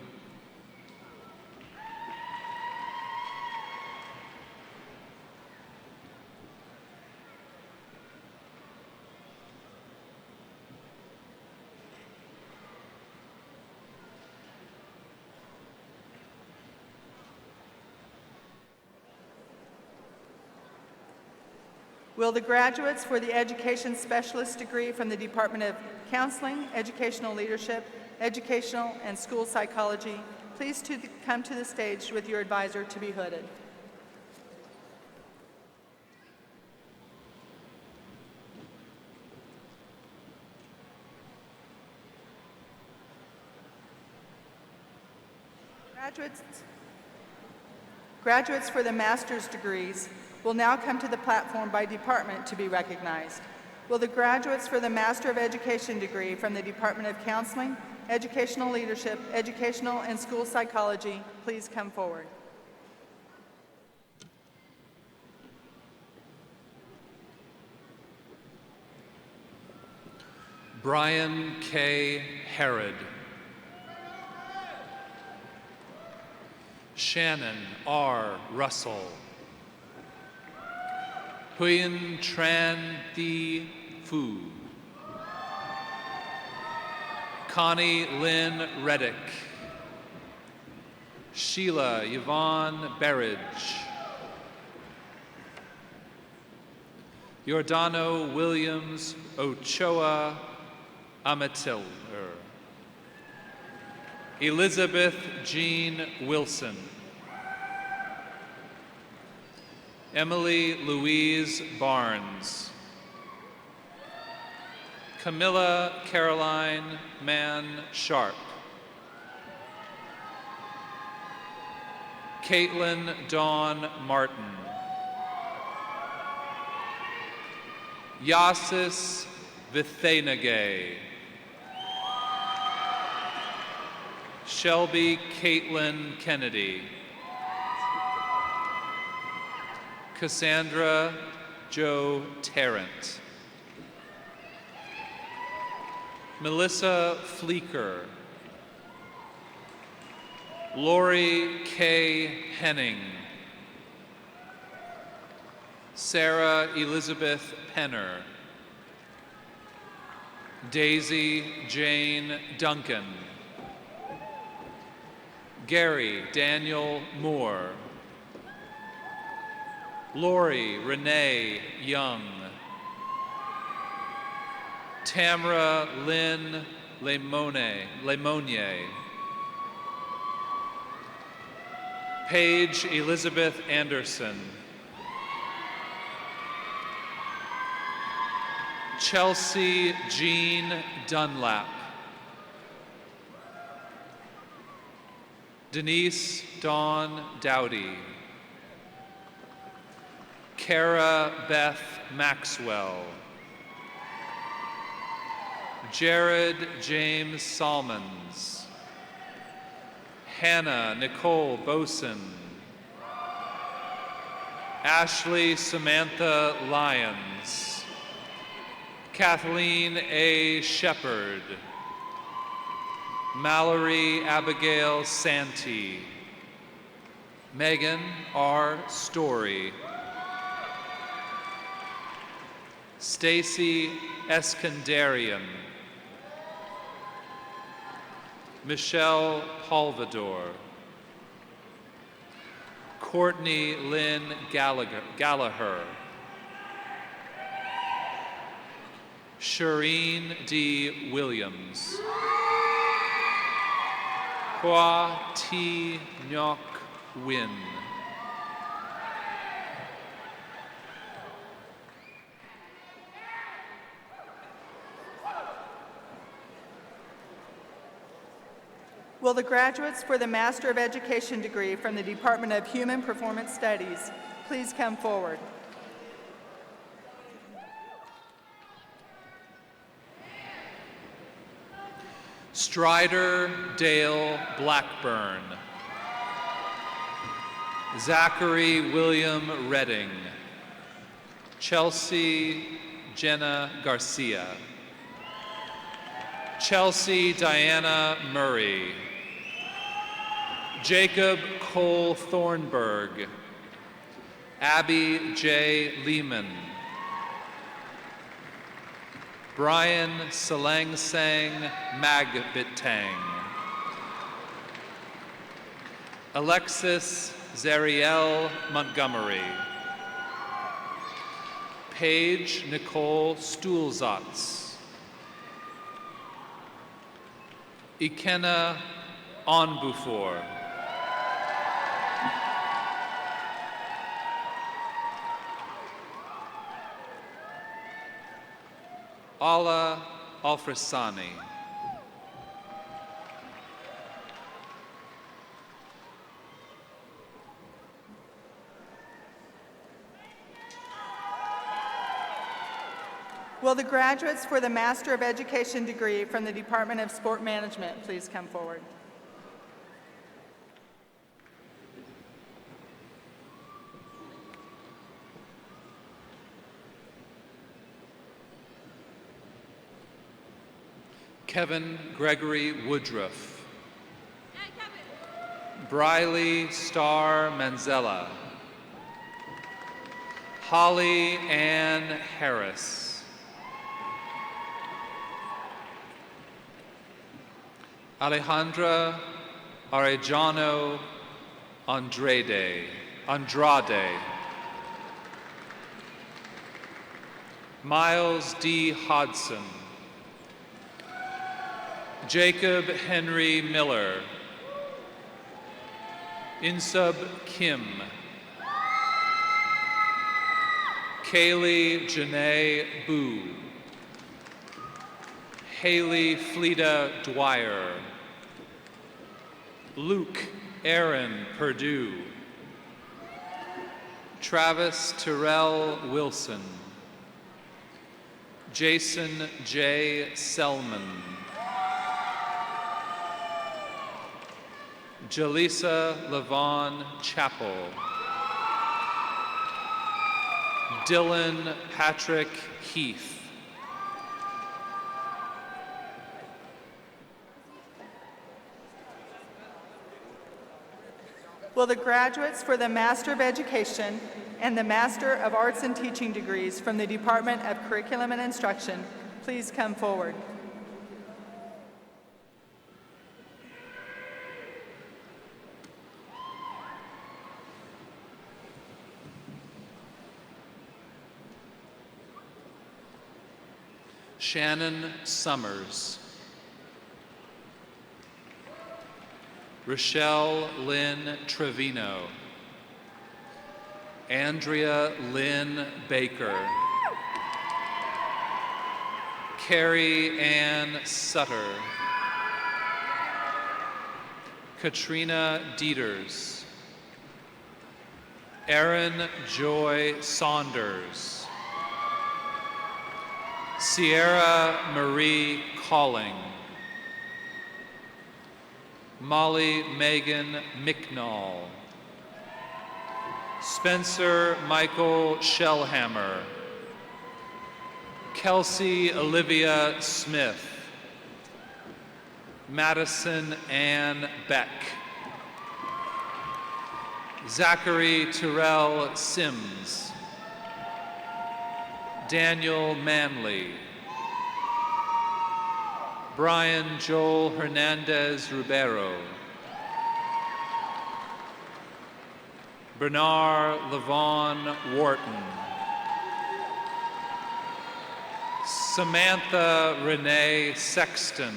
Will the graduates for the Education Specialist degree from the Department of Counseling, Educational Leadership, Educational, and School Psychology please come to the stage with your advisor to be hooded? Graduates for the master's degrees will now come to the platform by department to be recognized. Will the graduates for the Master of Education degree from the Department of Counseling, Educational Leadership, Educational, and School Psychology please come forward? Brian K. Herod. Shannon R. Russell. Huyen Tran Thi Phu. Connie Lynn Reddick. Sheila Yvonne Berridge. Giordano Williams Ochoa Amatilder. Elizabeth Jean Wilson. Emily Louise Barnes. Camilla Caroline Mann Sharp. Caitlin Dawn Martin. Yasis Vithenagay. Shelby Caitlin Kennedy. Cassandra Jo Tarrant. Melissa Fleeker. Lori K. Henning. Sarah Elizabeth Penner. Daisy Jane Duncan. Gary Daniel Moore. Lori Renee Young. Tamara Lynn Lemonnier. Paige Elizabeth Anderson. Chelsea Jean Dunlap. Denise Dawn Dowdy. Kara Beth Maxwell. Jared James Salmons. Hannah Nicole Boson. Ashley Samantha Lyons. Kathleen A. Shepard. Mallory Abigail Santee. Megan R. Story. Stacy Eskandarian. Michelle Palvador. Courtney Lynn Gallagher. Shireen D. Williams. Hua T. Nyok Win. Will the graduates for the Master of Education degree from the Department of Human Performance Studies please come forward? Strider Dale Blackburn. Zachary William Redding. Chelsea Jenna Garcia. Chelsea Diana Murray. Jacob Cole Thornburg. Abby J. Lehman. Brian Salangsang Magbitang. Alexis Zariel Montgomery. Paige Nicole Stuhlzatz. Ikenna Onbufor. Ala Alfresani. Will the graduates for the Master of Education degree from the Department of Sport Management please come forward? Kevin Gregory Woodruff. Briley Starr Manzella. Holly Ann Harris. Alejandra Arellano Andrade. Miles D. Hodson. Jacob Henry Miller. Insub Kim. Kaylee Janae Boo. Haley Fleta Dwyer. Luke Aaron Perdue. Travis Terrell Wilson. Jason J. Selman. Jaleesa Levon Chappell. Dylan Patrick Heath. Will the graduates for the Master of Education and the Master of Arts and Teaching degrees from the Department of Curriculum and Instruction please come forward? Shannon Summers. Rochelle Lynn Trevino. Andrea Lynn Baker. Carrie Ann Sutter. Katrina Dieters. Erin Joy Saunders. Sierra Marie Calling. Molly Megan Micknall. Spencer Michael Shellhammer. Kelsey Olivia Smith. Madison Ann Beck. Zachary Terrell Sims. Daniel Manley. Brian Joel Hernandez Ribeiro. Bernard Levon Wharton. Samantha Renee Sexton.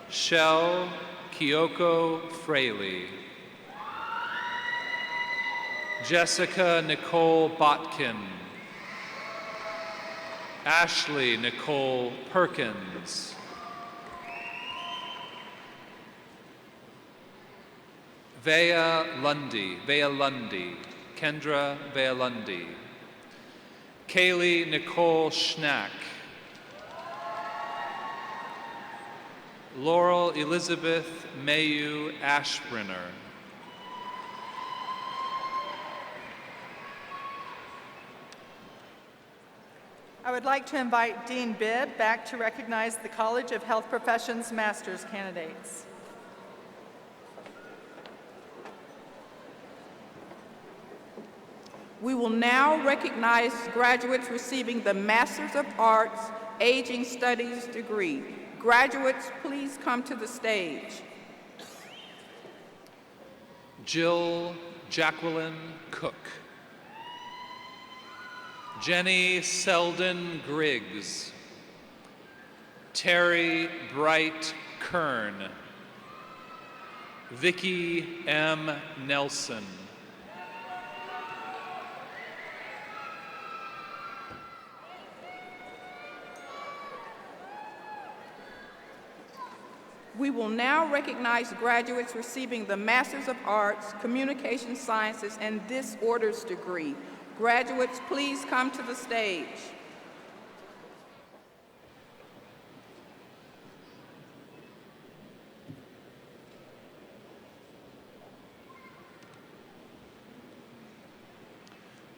Shell Kyoko Fraley. Jessica Nicole Botkin. Ashley Nicole Perkins. Vea Lundy. Kendra Vea Lundy. Kaylee Nicole Schnack. Laurel Elizabeth Mayu Ashbrenner. I would like to invite Dean Bibb back to recognize the College of Health Professions Master's candidates. We will now recognize graduates receiving the Masters of Arts Aging Studies degree. Graduates, please come to the stage. Jill Jacqueline Cook. Jenny Selden Griggs. Terry Bright Kern. Vicki M. Nelson. We will now recognize graduates receiving the Masters of Arts, Communication Sciences, and Disorders degree. Graduates, please come to the stage.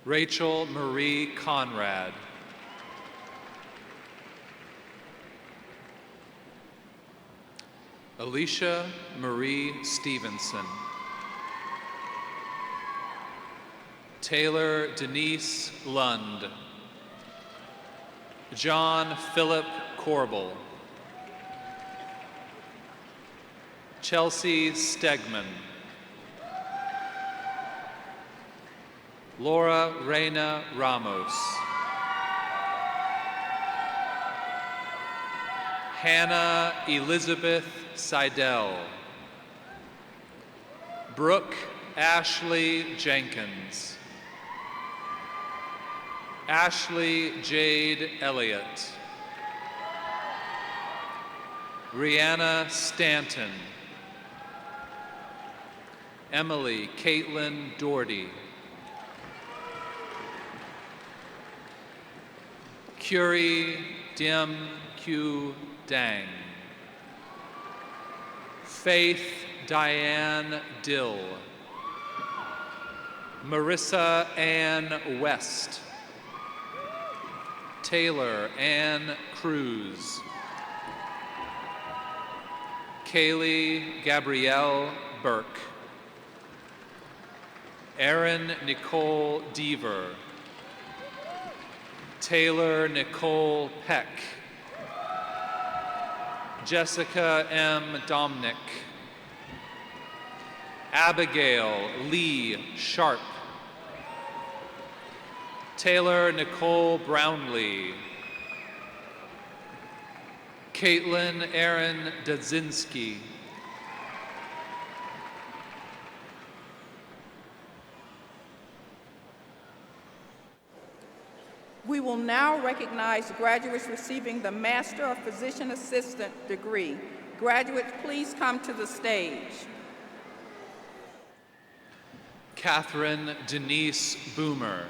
Rachel Marie Conrad. Alicia Marie Stevenson. Taylor Denise Lund. John Philip Corbel. Chelsea Stegman. Laura Reina Ramos. Hannah Elizabeth Seidel. Brooke Ashley Jenkins. Ashley Jade Elliott. Rihanna Stanton. Emily Caitlin Doherty. Curie Dim Q Dang. Faith Diane Dill. Marissa Ann West. Taylor Ann Cruz. Kaylee Gabrielle Burke. Erin Nicole Deaver. Taylor Nicole Peck. Jessica M. Domnick. Abigail Lee Sharp. Taylor Nicole Brownlee. Caitlin Erin Dudzinski. We will now recognize graduates receiving the Master of Physician Assistant degree. Graduates, please come to the stage. Catherine Denise Boomer.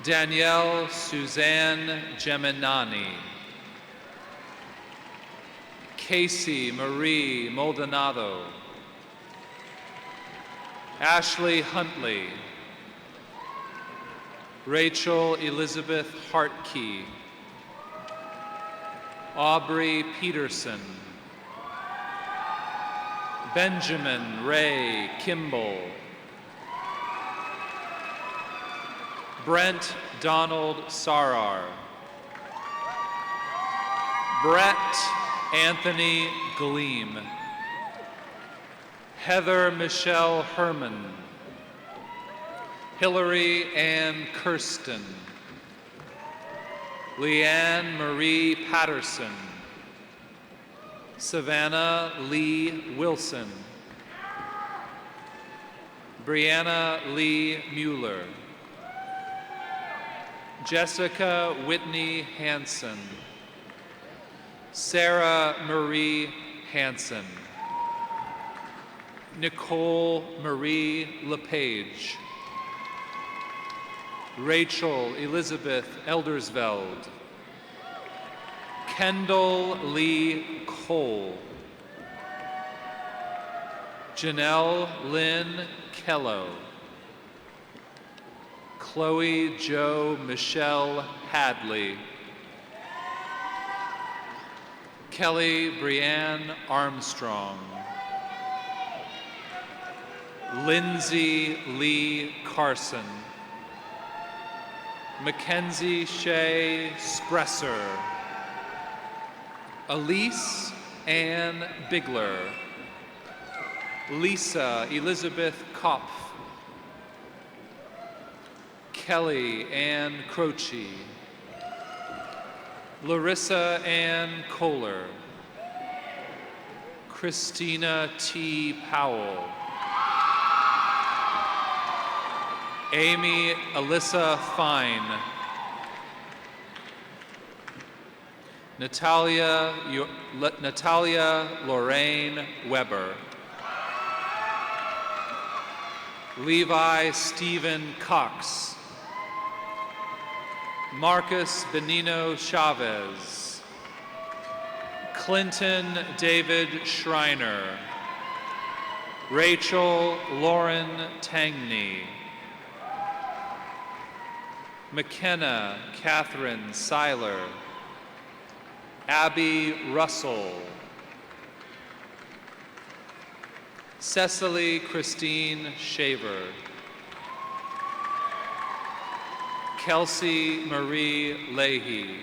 Danielle Suzanne Geminani. Casey Marie Maldonado. Ashley Huntley. Rachel Elizabeth Hartkey. Aubrey Peterson. Benjamin Ray Kimball. Brent Donald Sarar. Brett Anthony Gleam. Heather Michelle Herman. Hillary Ann Kirsten. Leanne Marie Patterson. Savannah Lee Wilson. Brianna Lee Mueller. Jessica Whitney Hanson. Sarah Marie Hanson. Nicole Marie LePage. Rachel Elizabeth Eldersveld. Kendall Lee Cole. Janelle Lynn Kello. Chloe Jo Michelle Hadley. Kelly Brianne Armstrong. Lindsay Lee Carson. Mackenzie Shea Spresser. Elise Ann Bigler. Lisa Elizabeth Kopf. Kelly Ann Croce. Larissa Ann Kohler. Christina T. Powell. Amy Alyssa Fine. Natalia Lorraine Weber. Levi Stephen Cox. Marcus Benino Chavez. Clinton David Schreiner. Rachel Lauren Tangney. McKenna Catherine Seiler. Abby Russell. Cecily Christine Shaver. Kelsey Marie Leahy.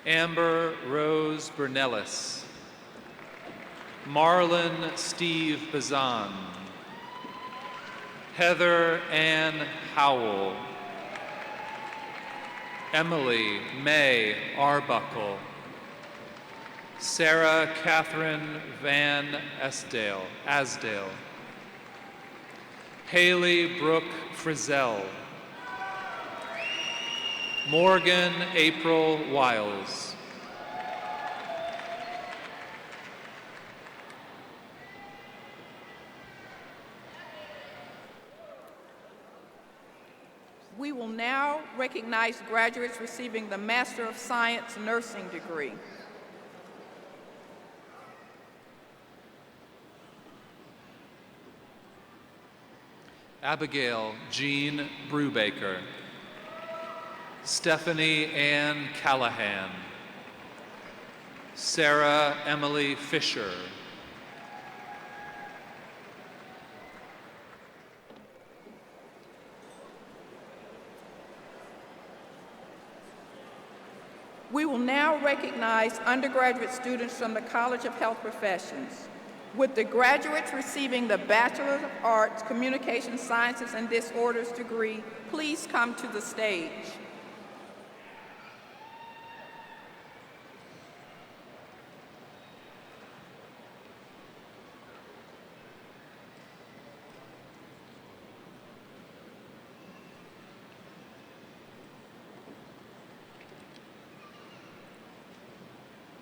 Amber Rose Bernellis. Marlon Steve Bazan. Heather Ann Howell. Emily May Arbuckle. Sarah Catherine Van Asdale. Haley Brooke Frizzell. Morgan April Wiles. We will now recognize graduates receiving the Master of Science nursing degree. Abigail Jean Brubaker. Stephanie Ann Callahan. Sarah Emily Fisher. We will now recognize undergraduate students from the College of Health Professions. With the graduates receiving the Bachelor of Arts, Communication Sciences and Disorders degree, please come to the stage.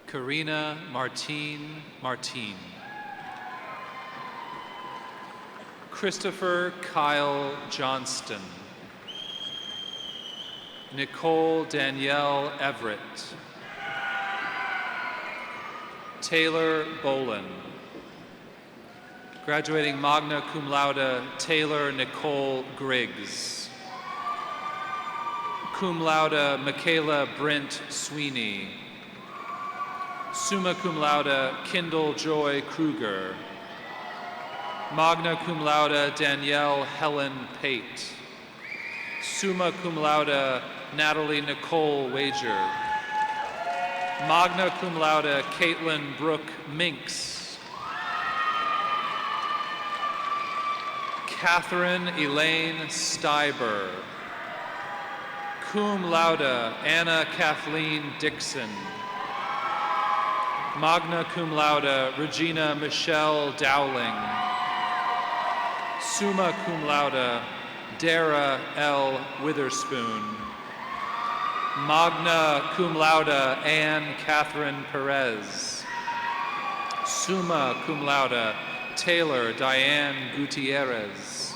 Karina Martine. Christopher Kyle Johnston. Nicole Danielle Everett. Taylor Bolin. Graduating magna cum laude, Taylor Nicole Griggs. Cum laude, Michaela Brent Sweeney. Summa cum laude, Kindle Joy Kruger. Magna cum laude, Danielle Helen Pate. Summa cum laude, Natalie Nicole Wager. Magna cum laude, Caitlin Brooke Minks. Catherine Elaine Steiber. Cum laude, Anna Kathleen Dixon. Magna cum laude, Regina Michelle Dowling. Summa cum laude, Dara L. Witherspoon. Magna cum laude, Anne Catherine Perez. Summa cum laude, Taylor Diane Gutierrez.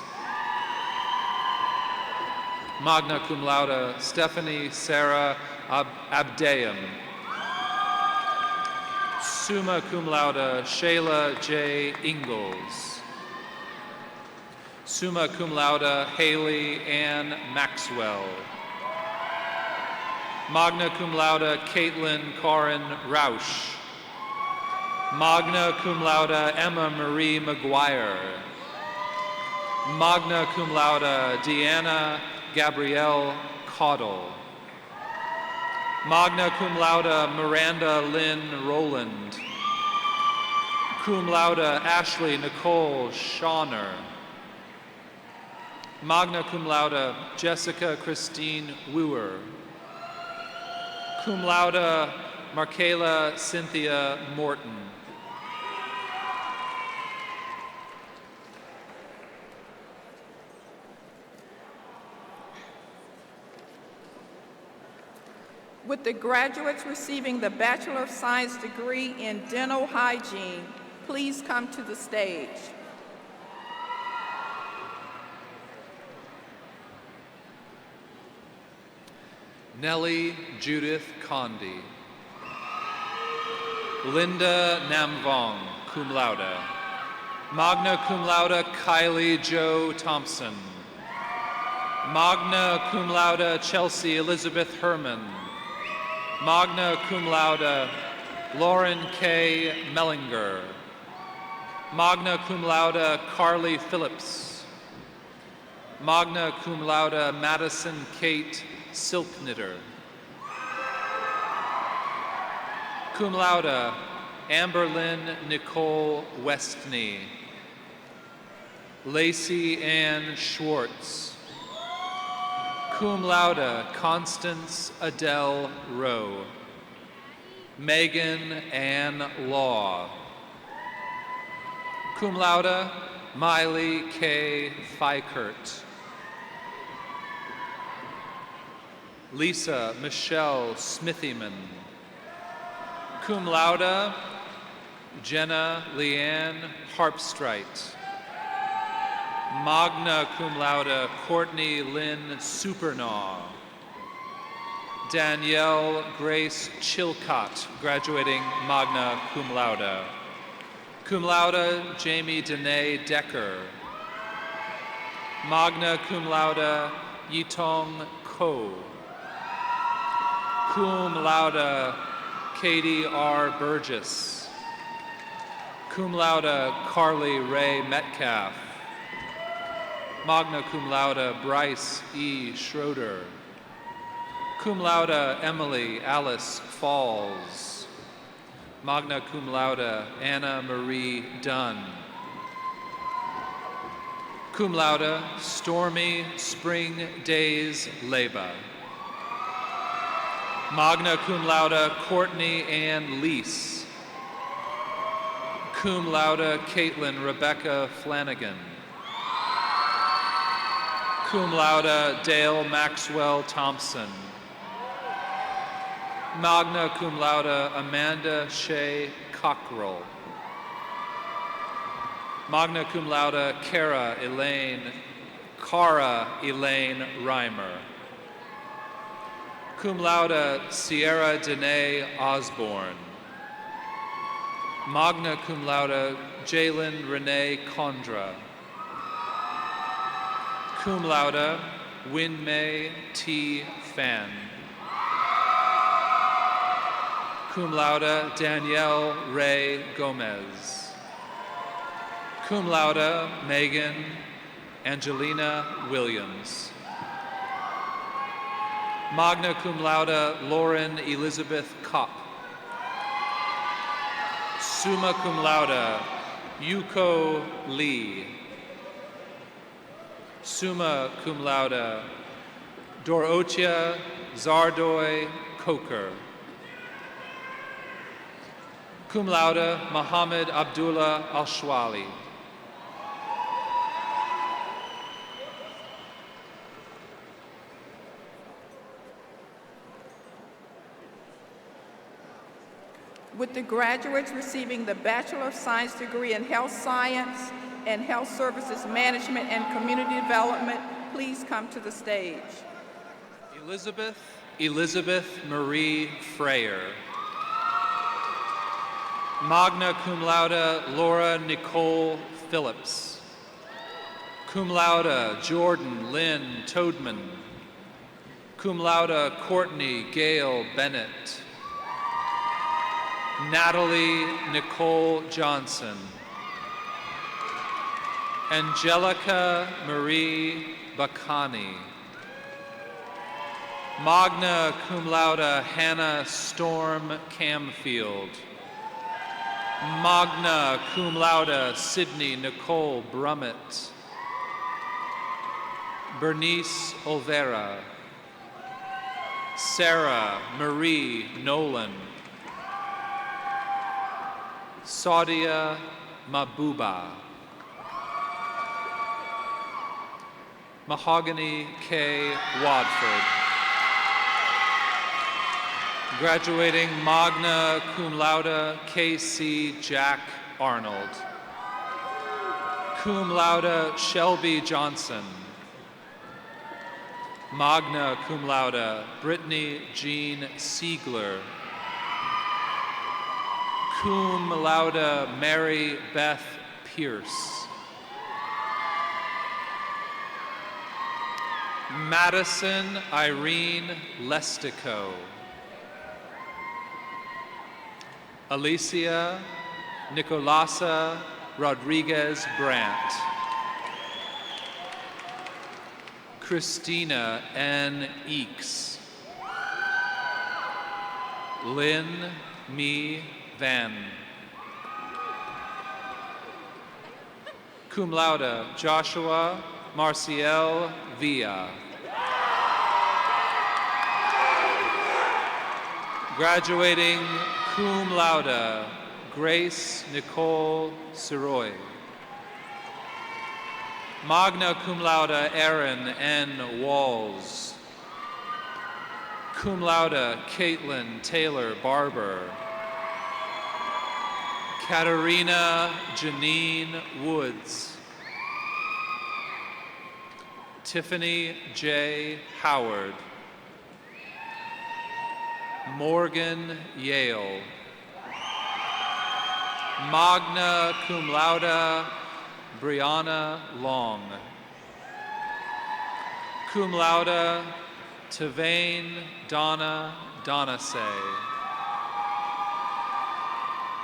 Magna cum laude, Stephanie Sarah Abdeam. Summa cum laude, Shayla J. Ingalls. Summa cum laude, Haley Ann Maxwell. Magna cum laude, Caitlin Corin Rausch. Magna cum laude, Emma Marie McGuire. Magna cum laude, Deanna Gabrielle Caudle. Magna cum laude, Miranda Lynn Rowland. Cum laude, Ashley Nicole Schauner. Magna cum laude, Jessica Christine Wooer. Cum laude, Markela Cynthia Morton. With the graduates receiving the Bachelor of Science degree in Dental Hygiene, please come to the stage. Nellie Judith Condi. Linda Namvong, cum laude. Magna cum laude, Kylie Jo Thompson. Magna cum laude, Chelsea Elizabeth Herman. Magna cum laude, Lauren K. Mellinger. Magna cum laude, Carly Phillips. Magna cum laude, Madison Kate Silknitter. Cum laude, Amberlyn Nicole Westney. Lacey Ann Schwartz. Cum laude, Constance Adele Rowe. Megan Ann Law. Cum laude, Miley K. Fikert. Lisa Michelle Smithyman. Cum laude, Jenna Leanne Harpstrite. Magna cum laude, Courtney Lynn Supernaw. Danielle Grace Chilcott, graduating magna cum laude. Cum laude, Jamie Danae Decker. Magna cum laude, Yitong Ko. Cum laude, Katie R. Burgess. Cum laude, Carly Ray Metcalf. Magna cum laude, Bryce E. Schroeder. Cum laude, Emily Alice Falls. Magna cum laude, Anna Marie Dunn. Cum laude, Stormy Spring Days Leba. Magna cum laude, Courtney Ann Lease. Cum laude, Caitlin Rebecca Flanagan. Cum laude, Dale Maxwell Thompson. Magna cum laude, Amanda Shea Cockrell. Magna cum laude, Cara Elaine Reimer. Cum laude, Sierra Danae Osborne. Magna cum laude, Jalen Renee Condra. Cum laude, Winmay T. Fan. Cum laude, Danielle Ray Gomez. Cum laude, Megan Angelina Williams. Magna cum laude, Lauren Elizabeth Kopp. Summa cum laude, Yuko Lee. Summa cum laude, Dorothea Zardoy Coker. Cum laude, Mohammed Abdullah Al-Shwali. With the graduates receiving the Bachelor of Science degree in Health Science and Health Services Management and Community Development, please come to the stage. Elizabeth Marie Freyer. Magna cum laude, Laura Nicole Phillips. Cum laude, Jordan Lynn Toadman. Cum laude, Courtney Gail Bennett. Natalie Nicole Johnson. Angelica Marie Bacani. Magna cum laude, Hannah Storm Camfield. Magna cum laude, Sydney Nicole Brummett. Bernice Olvera. Sarah Marie Nolan. Saudia Mabuba. Mahogany K. Wadford. Graduating magna cum laude, K.C. Jack Arnold. Cum laude, Shelby Johnson. Magna cum laude, Brittany Jean Siegler. Cum laude, Mary Beth Pierce. Madison Irene Lestico. Alicia Nicolasa Rodriguez Brandt. Christina N. Eeks. Lynn Mi Van. Cum laude, Joshua Marciel Villa. Graduating cum laude, Grace Nicole Siroy. Magna cum laude, Aaron N. Walls. Cum laude, Caitlin Taylor Barber. Katarina Janine Woods. Tiffany J. Howard. Morgan Yale. Magna cum laude, Brianna Long. Cum laude, Tavain Donna Donasay.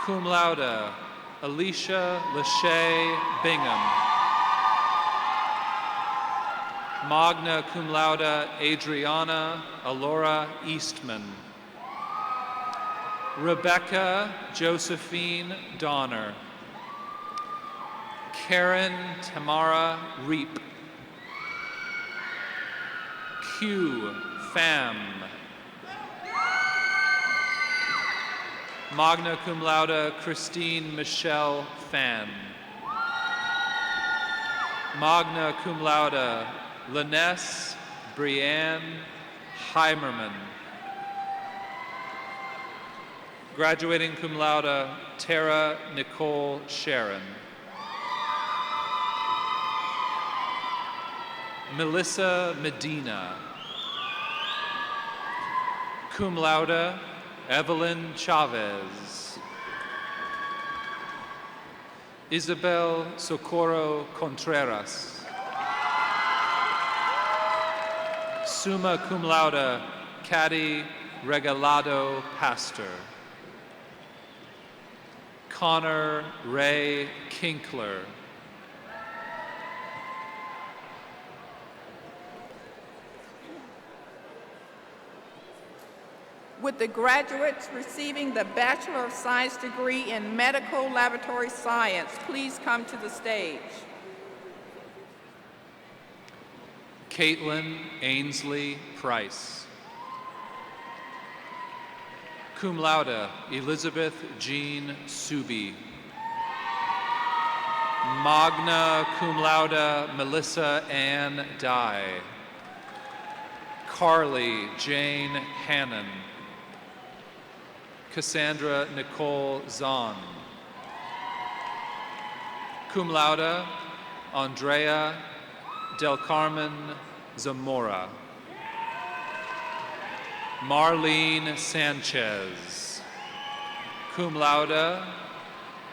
Cum laude, Alicia Lachey Bingham. Magna cum laude, Adriana Alora Eastman. Rebecca Josephine Donner. Karen Tamara Reap. Q Pham. Magna cum laude, Christine Michelle Fan. Magna cum laude, Liness Brianne Heimerman. Graduating cum laude, Tara Nicole Sharon. Melissa Medina. Cum laude, Evelyn Chavez. Isabel Socorro Contreras. Summa cum laude, Caddy Regalado Pastor. Connor Ray Kinkler. Would the graduates receiving the Bachelor of Science degree in Medical Laboratory Science please come to the stage? Caitlin Ainsley Price. Cum laude, Elizabeth Jean Subi. Magna cum laude, Melissa Ann Dye. Carly Jane Hannon. Cassandra Nicole Zahn. Cum laude, Andrea Del Carmen Zamora. Marlene Sanchez. Cum laude,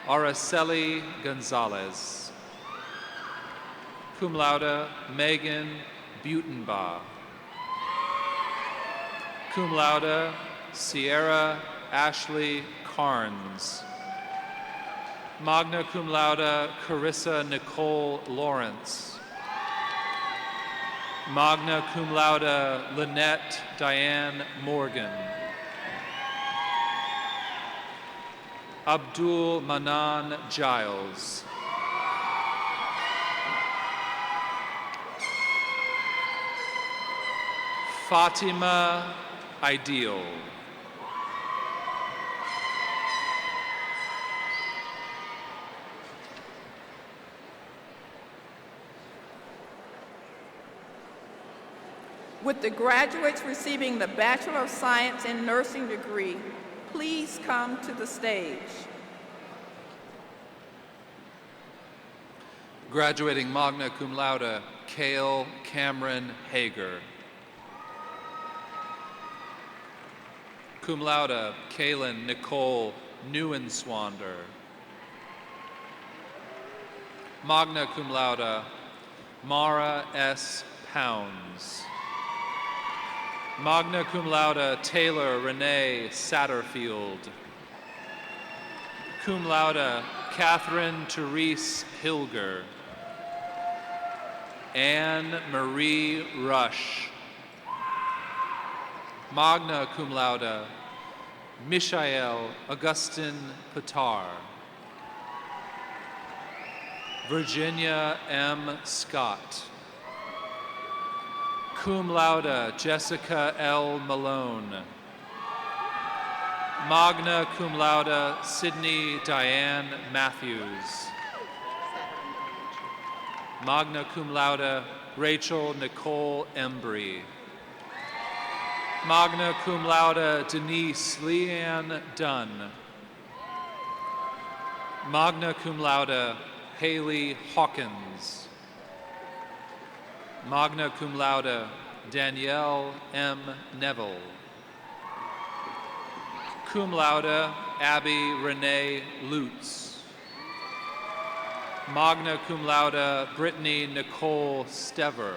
Araceli Gonzalez. Cum laude, Megan Butenbaugh. Cum laude, Sierra Ashley Carnes. Magna cum laude, Carissa Nicole Lawrence. Magna cum laude, Lynette Diane Morgan. Abdul Manan Giles. Fatima Ideal. Would the graduates receiving the Bachelor of Science in Nursing degree please come to the stage? Graduating magna cum laude, Cale Cameron Hager. Cum laude, Kaylin Nicole Neuenswander. Magna cum laude, Mara S. Pounds. Magna cum laude, Taylor Renee Satterfield. Cum laude, Catherine Therese Hilger. Anne Marie Rush. Magna cum laude, Michael Augustin Pitar. Virginia M. Scott. Cum laude, Jessica L. Malone. Magna cum laude, Sydney Diane Matthews. Magna cum laude, Rachel Nicole Embry. Magna cum laude, Denise Leanne Dunn. Magna cum laude, Haley Hawkins. Magna cum laude, Danielle M. Neville. Cum laude, Abby Renee Lutz. Magna cum laude, Brittany Nicole Stever.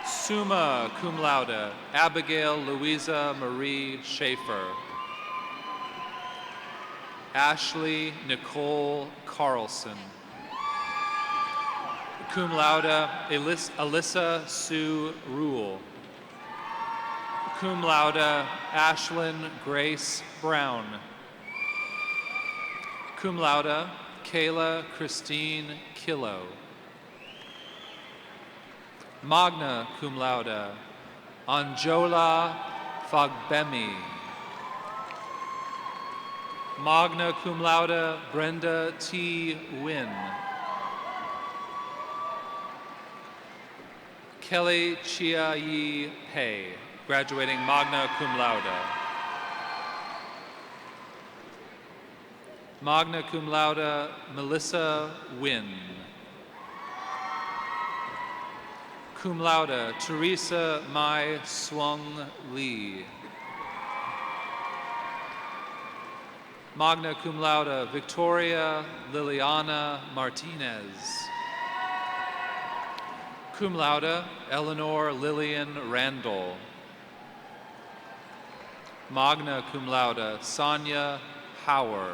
Summa cum laude, Abigail Louisa Marie Schaefer. Ashley Nicole Carlson. Cum laude, Alyssa Sue Rule. Cum laude, Ashlyn Grace Brown. Cum laude, Kayla Christine Killo. Magna cum laude, Anjola Fagbemi. Magna cum laude, Brenda T. Wynn. Kelly Chia Yi Pei, graduating magna cum laude. Magna cum laude, Melissa Wynn. Cum laude, Teresa Mai Swung Lee. Magna cum laude, Victoria Liliana Martinez. Cum laude, Eleanor Lillian Randall. Magna cum laude, Sonia Hauer.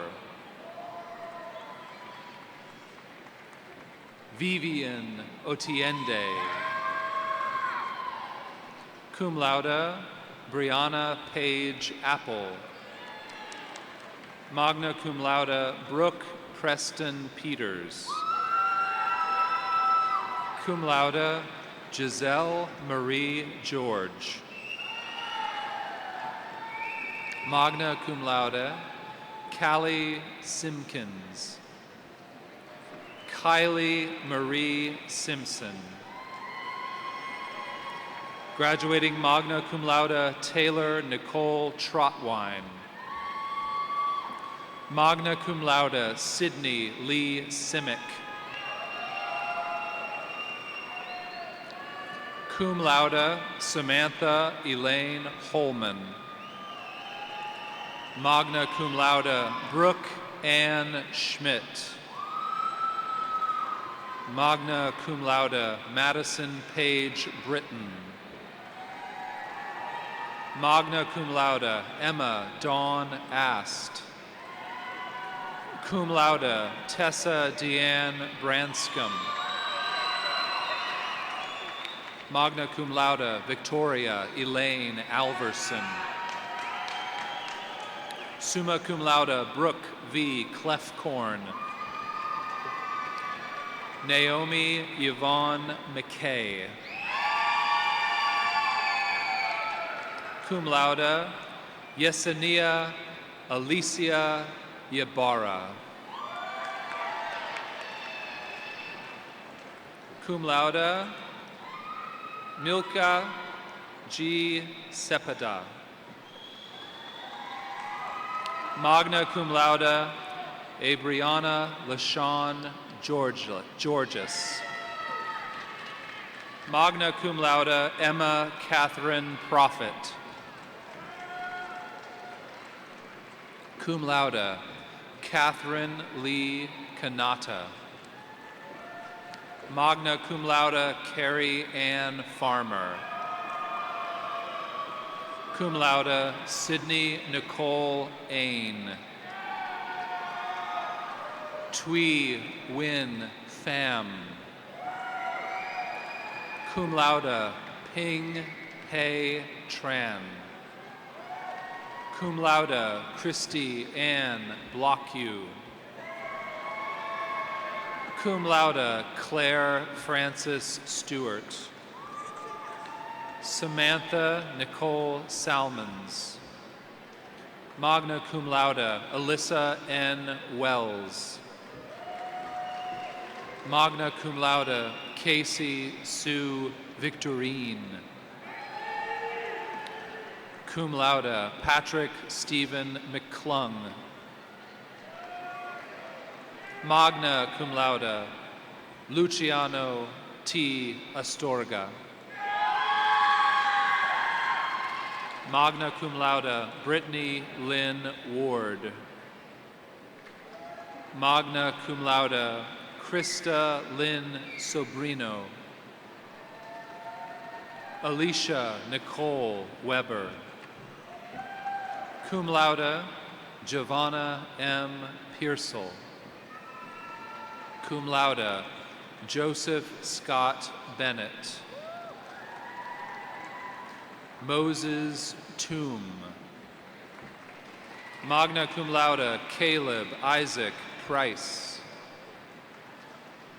Vivian Otiende. Cum laude, Brianna Page Apple. Magna cum laude, Brooke Preston Peters. Cum laude, Giselle Marie George. Magna cum laude, Callie Simpkins. Kylie Marie Simpson. Graduating magna cum laude, Taylor Nicole Trotwine. Magna cum laude, Sydney Lee Simic. Cum laude, Samantha Elaine Holman. Magna cum laude, Brooke Ann Schmidt. Magna cum laude, Madison Page Britton. Magna cum laude, Emma Dawn Ast. Cum laude, Tessa Deanne Branscombe. Magna cum laude, Victoria Elaine Alverson. Summa cum laude, Brooke V. Clefcorn. Naomi Yvonne McKay. Cum laude, Yesenia Alicia Ybarra. Cum laude, Milka G. Cepeda. Magna cum laude, Abriana LaShawn Georges. Magna cum laude, Emma Catherine Prophet. Cum laude, Catherine Lee Kanata. Magna cum laude, Carrie Ann Farmer. Cum laude, Sydney Nicole Ain. Tui Win Pham. Cum laude, Ping Pei Tran. Cum laude, Christy Ann Blockhew. Cum laude, Claire Frances Stewart. Samantha Nicole Salmons. Magna cum laude, Alyssa N. Wells. Magna cum laude, Casey Sue Victorine. Cum laude, Patrick Stephen McClung. Magna cum laude, Luciano T. Astorga. Magna cum laude, Brittany Lynn Ward. Magna cum laude, Krista Lynn Sobrino. Alicia Nicole Weber. Cum laude, Giovanna M. Pearsall. Cum laude, Joseph Scott Bennett. Moses Toom. Magna cum laude, Caleb Isaac Price.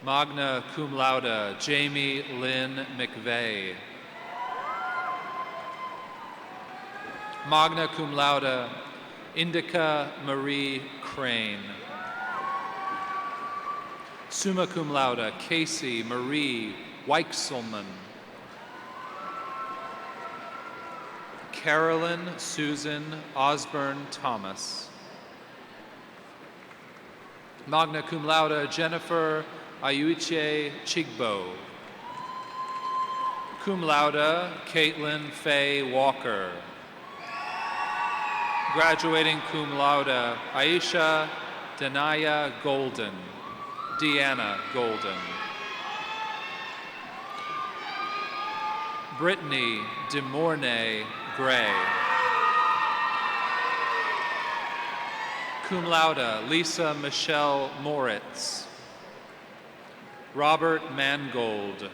Magna cum laude, Jamie Lynn McVeigh. Magna cum laude, Indica Marie Crane. Summa cum laude, Casey Marie Weichselman. Carolyn Susan Osborne Thomas. Magna cum laude, Jennifer Ayuche Chigbo. Cum laude, Caitlin Faye Walker. Graduating cum laude, Aisha Denaya Golden. Deanna Golden. Brittany DeMornay Gray. Cum laude, Lisa Michelle Moritz. Robert Mangold.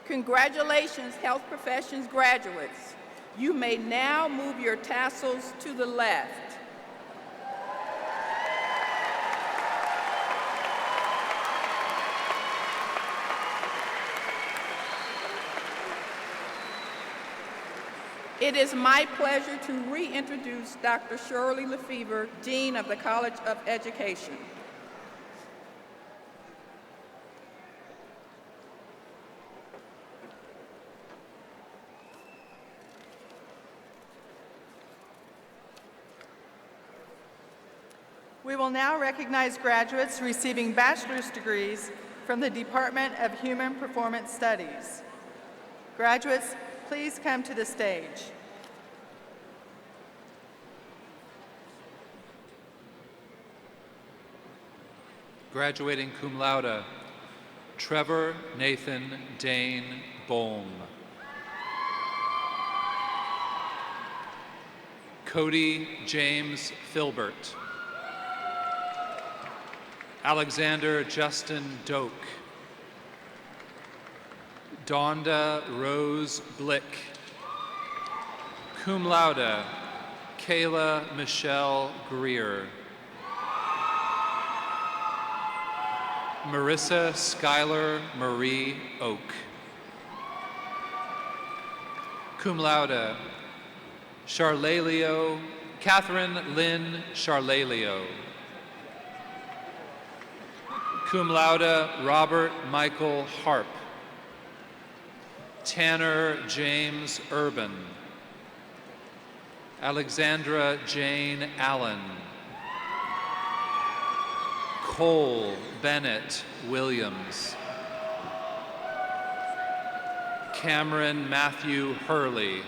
Congratulations, health professions graduates. You may now move your tassels to the left. It is my pleasure to reintroduce Dr. Shirley Lefevre, Dean of the College of Education. We will now recognize graduates receiving bachelor's degrees from the Department of Human Performance Studies. Graduates, please come to the stage. Graduating cum laude, Trevor Nathan Dane Bohm. Cody James Filbert. Alexander Justin Doak. Donda Rose Blick. Cum laude, Kayla Michelle Greer. Marissa Schuyler Marie Oak. Cum laude, Catherine Lynn Charlalio. Cum laude, Robert Michael Harp. Tanner James Urban. Alexandra Jane Allen. Cole Bennett Williams. Cameron Matthew Hurley.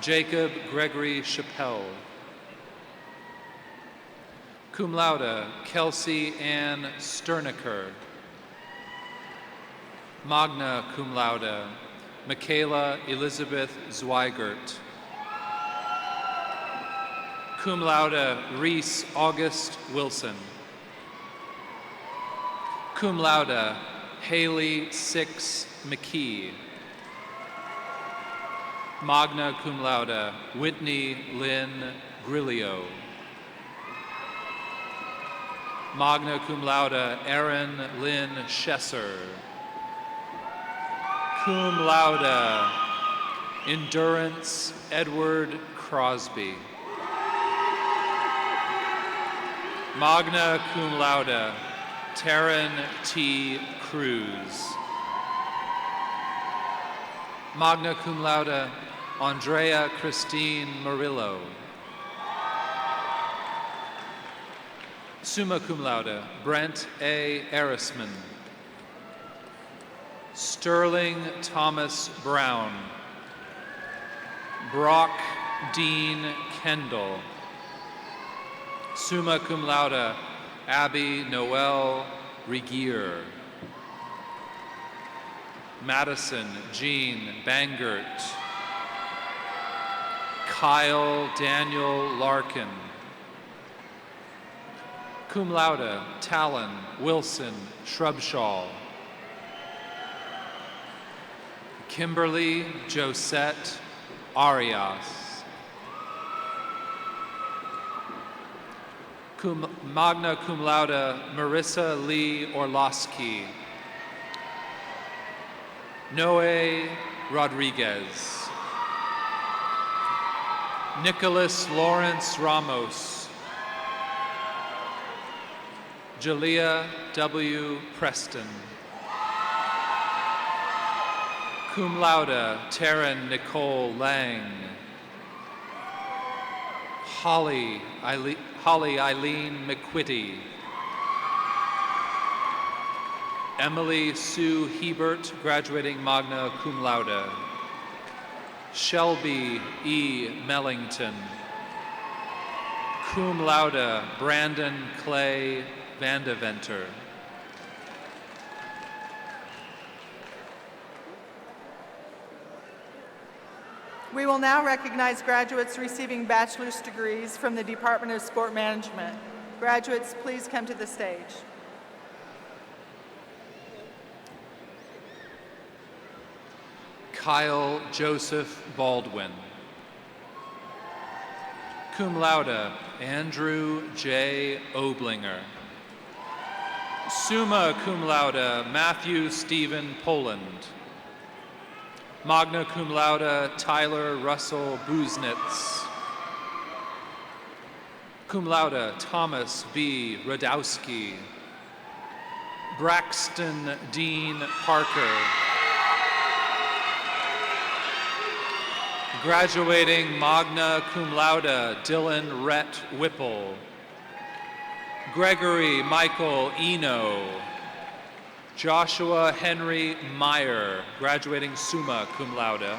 Jacob Gregory Chappelle. Cum laude, Kelsey Ann Sterniker. Magna cum laude, Michaela Elizabeth Zweigert. Cum laude, Reese August Wilson. Cum laude, Haley Six McKee. Magna cum laude, Whitney Lynn Grilio. Magna cum laude, Erin Lynn Schesser. Cum laude, Endurance Edward Crosby. Magna cum laude, Taryn T. Cruz. Magna cum laude, Andrea Christine Murillo. Summa cum laude, Brent A. Erisman. Sterling Thomas Brown. Brock Dean Kendall. Summa cum laude, Abby Noel Regier. Madison Jean Bangert. Kyle Daniel Larkin. Cum laude, Talon Wilson Shrubshaw. Kimberly Josette Arias. Magna cum laude, Marissa Lee Orlowski. Noe Rodriguez. Nicholas Lawrence Ramos. Jalea W. Preston. Cum laude, Taryn Nicole Lang. Holly Eileen McQuitty. Emily Sue Hebert, graduating magna cum laude. Shelby E. Mellington. Cum laude, Brandon Clay Vandeventer. We will now recognize graduates receiving bachelor's degrees from the Department of Sport Management. Graduates, please come to the stage. Kyle Joseph Baldwin. Cum laude, Andrew J. Oblinger. Summa cum laude, Matthew Stephen Poland. Magna cum laude, Tyler Russell Buznitz. Cum laude, Thomas B. Radowski. Braxton Dean Parker. Graduating magna cum laude, Dylan Rhett Whipple. Gregory Michael Eno. Joshua Henry Meyer, graduating summa cum laude.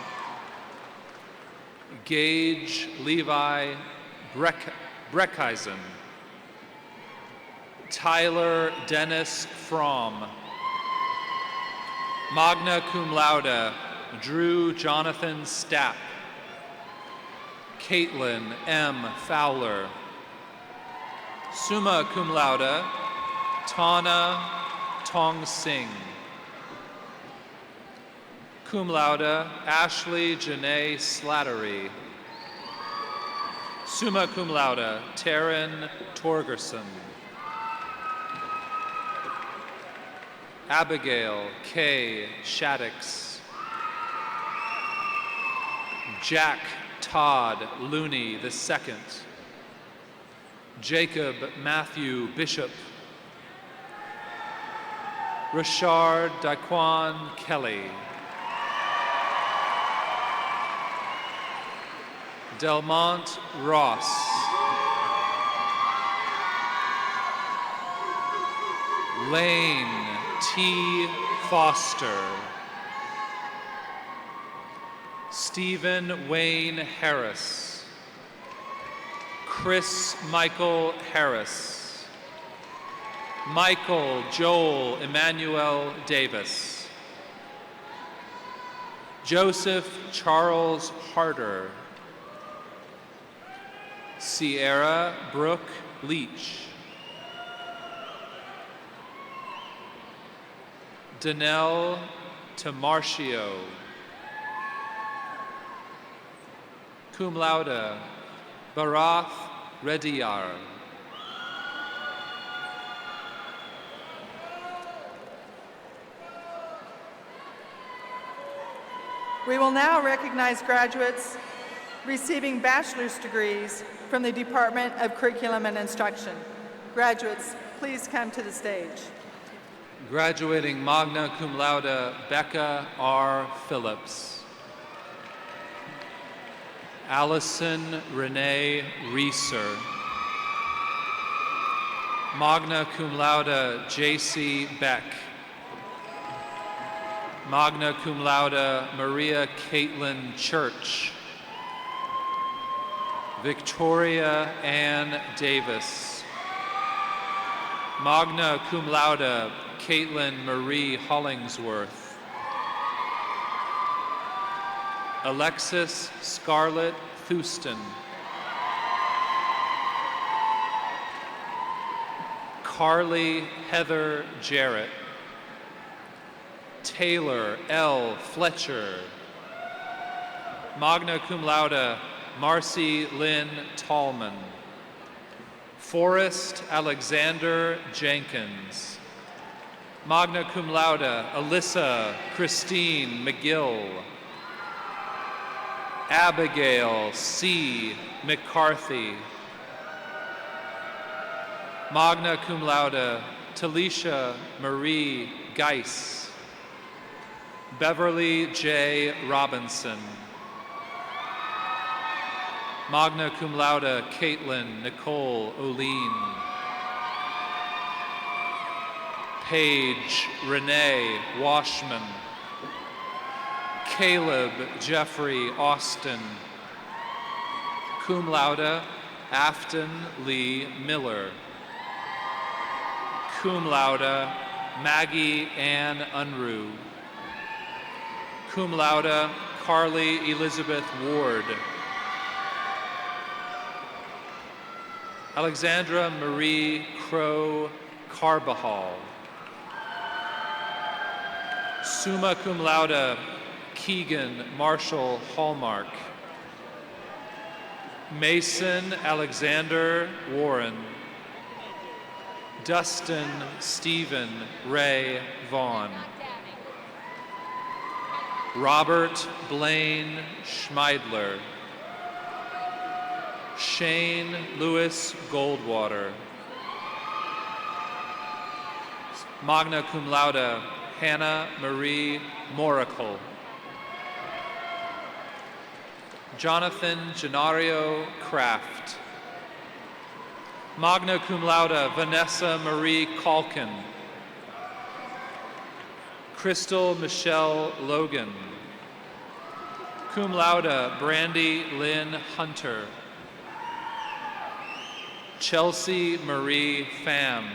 Gage Levi Breckheisen. Tyler Dennis Fromm. Magna cum laude, Drew Jonathan Stapp. Caitlin M. Fowler. Summa cum laude, Tana Tong Singh. Cum laude, Ashley Janae Slattery. Summa cum laude, Taryn Torgerson. Abigail K. Shaddix. Jack Todd Looney II. Jacob Matthew Bishop. Rashard Daquan Kelly. Delmont Ross. Lane T. Foster. Stephen Wayne Harris. Chris Michael Harris. Michael Joel Emmanuel Davis. Joseph Charles Harder. Sierra Brooke Leach. Danelle Tamarcio. Cum laude, Barath Rediyar. We will now recognize graduates receiving bachelor's degrees from the Department of Curriculum and Instruction. Graduates, please come to the stage. Graduating magna cum laude, Becca R. Phillips. Allison Renee Reeser. Magna cum laude, J.C. Beck. Magna cum laude, Maria Caitlin Church. Victoria Ann Davis. Magna cum laude, Caitlin Marie Hollingsworth. Alexis Scarlett Thuston. Carly Heather Jarrett. Taylor L. Fletcher. Magna cum laude, Marcy Lynn Tallman. Forrest Alexander Jenkins. Magna cum laude, Alyssa Christine McGill. Abigail C. McCarthy. Magna cum laude, Talisha Marie Geis. Beverly J. Robinson. Magna cum laude, Caitlin Nicole Oline. Paige Renee Washman. Caleb Jeffrey Austin. Cum laude, Afton Lee Miller. Cum laude, Maggie Ann Unruh. Cum laude, Carly Elizabeth Ward. Alexandra Marie Crow Carbajal. Summa cum laude, Keegan Marshall Hallmark. Mason Alexander Warren. Dustin Stephen Ray Vaughn. Robert Blaine Schmeidler. Shane Lewis Goldwater. Magna cum laude, Hannah Marie Moracle. Jonathan Genario Kraft. Magna cum laude, Vanessa Marie Calkin. Crystal Michelle Logan. Cum laude, Brandy Lynn Hunter. Chelsea Marie Pham.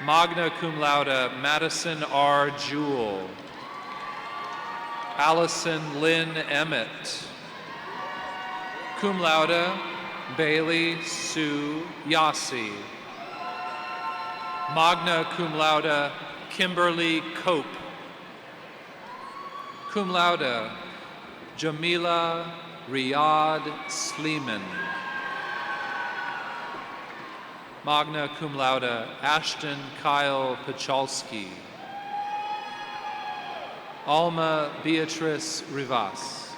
Magna cum laude, Madison R. Jewell. Allison Lynn Emmett. Cum laude, Bailey Sue Yossi. Magna cum laude, Kimberly Cope. Cum laude, Jamila Riyad Sleeman. Magna cum laude, Ashton Kyle Pachalski. Alma Beatrice Rivas.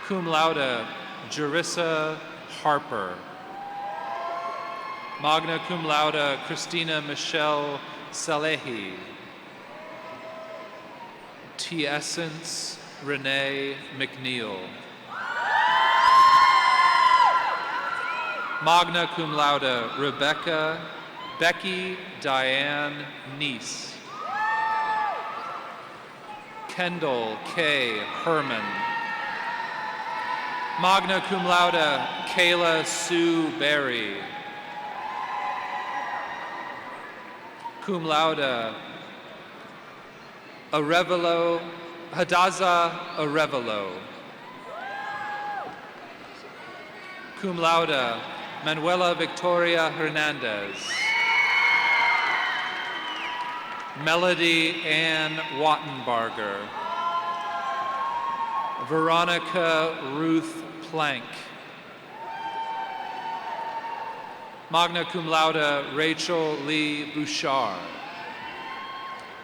Cum laude, Jerissa Harper. Magna cum laude, Christina Michelle Salehi. T. Essence Renee McNeil. Magna cum laude, Becky Diane Neese. Kendall K. Herman. Magna cum laude, Kayla Sue Berry. Cum laude, Hadassah Arevalo. Cum laude, Manuela Victoria Hernandez. Melody Ann Wattenbarger. Veronica Ruth Plank. Magna cum laude, Rachel Lee Bouchard.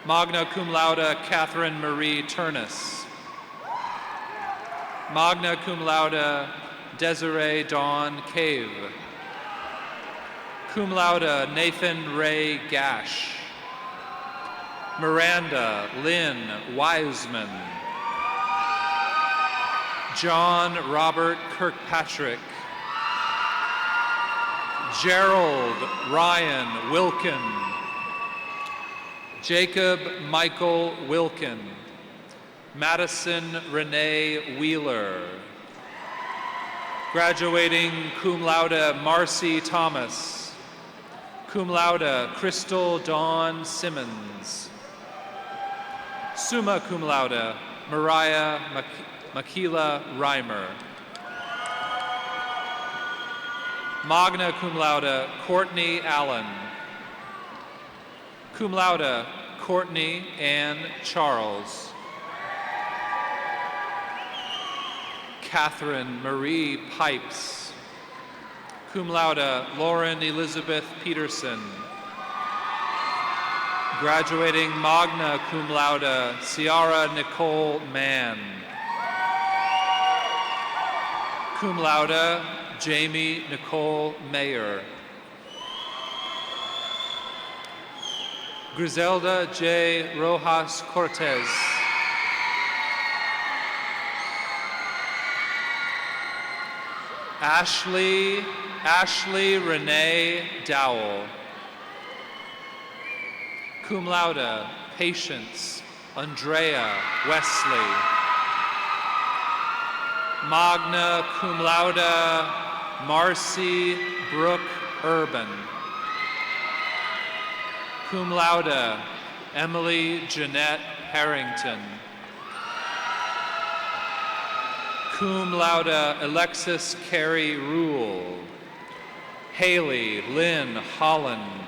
Magna cum laude, Catherine Marie Turnus. Magna cum laude, Desiree Dawn Cave. Cum laude, Nathan Ray Gash. Miranda Lynn Wiseman. John Robert Kirkpatrick. Gerald Ryan Wilkin. Jacob Michael Wilkin. Madison Renee Wheeler. Graduating cum laude, Marcy Thomas. Cum laude, Crystal Dawn Simmons. Summa cum laude, Mariah Makila Reimer. Magna cum laude, Courtney Allen. Cum laude, Courtney Ann Charles. Catherine Marie Pipes. Cum laude, Lauren Elizabeth Peterson. Graduating magna cum laude, Ciara Nicole Mann. Cum laude, Jamie Nicole Mayer. Griselda J. Rojas Cortez. Ashley Renee Dowell. Cum laude, Patience Andrea Wesley. Magna cum laude, Marcy Brooke Urban. Cum laude, Emily Jeanette Harrington. Cum laude, Alexis Carey Rule. Haley Lynn Holland.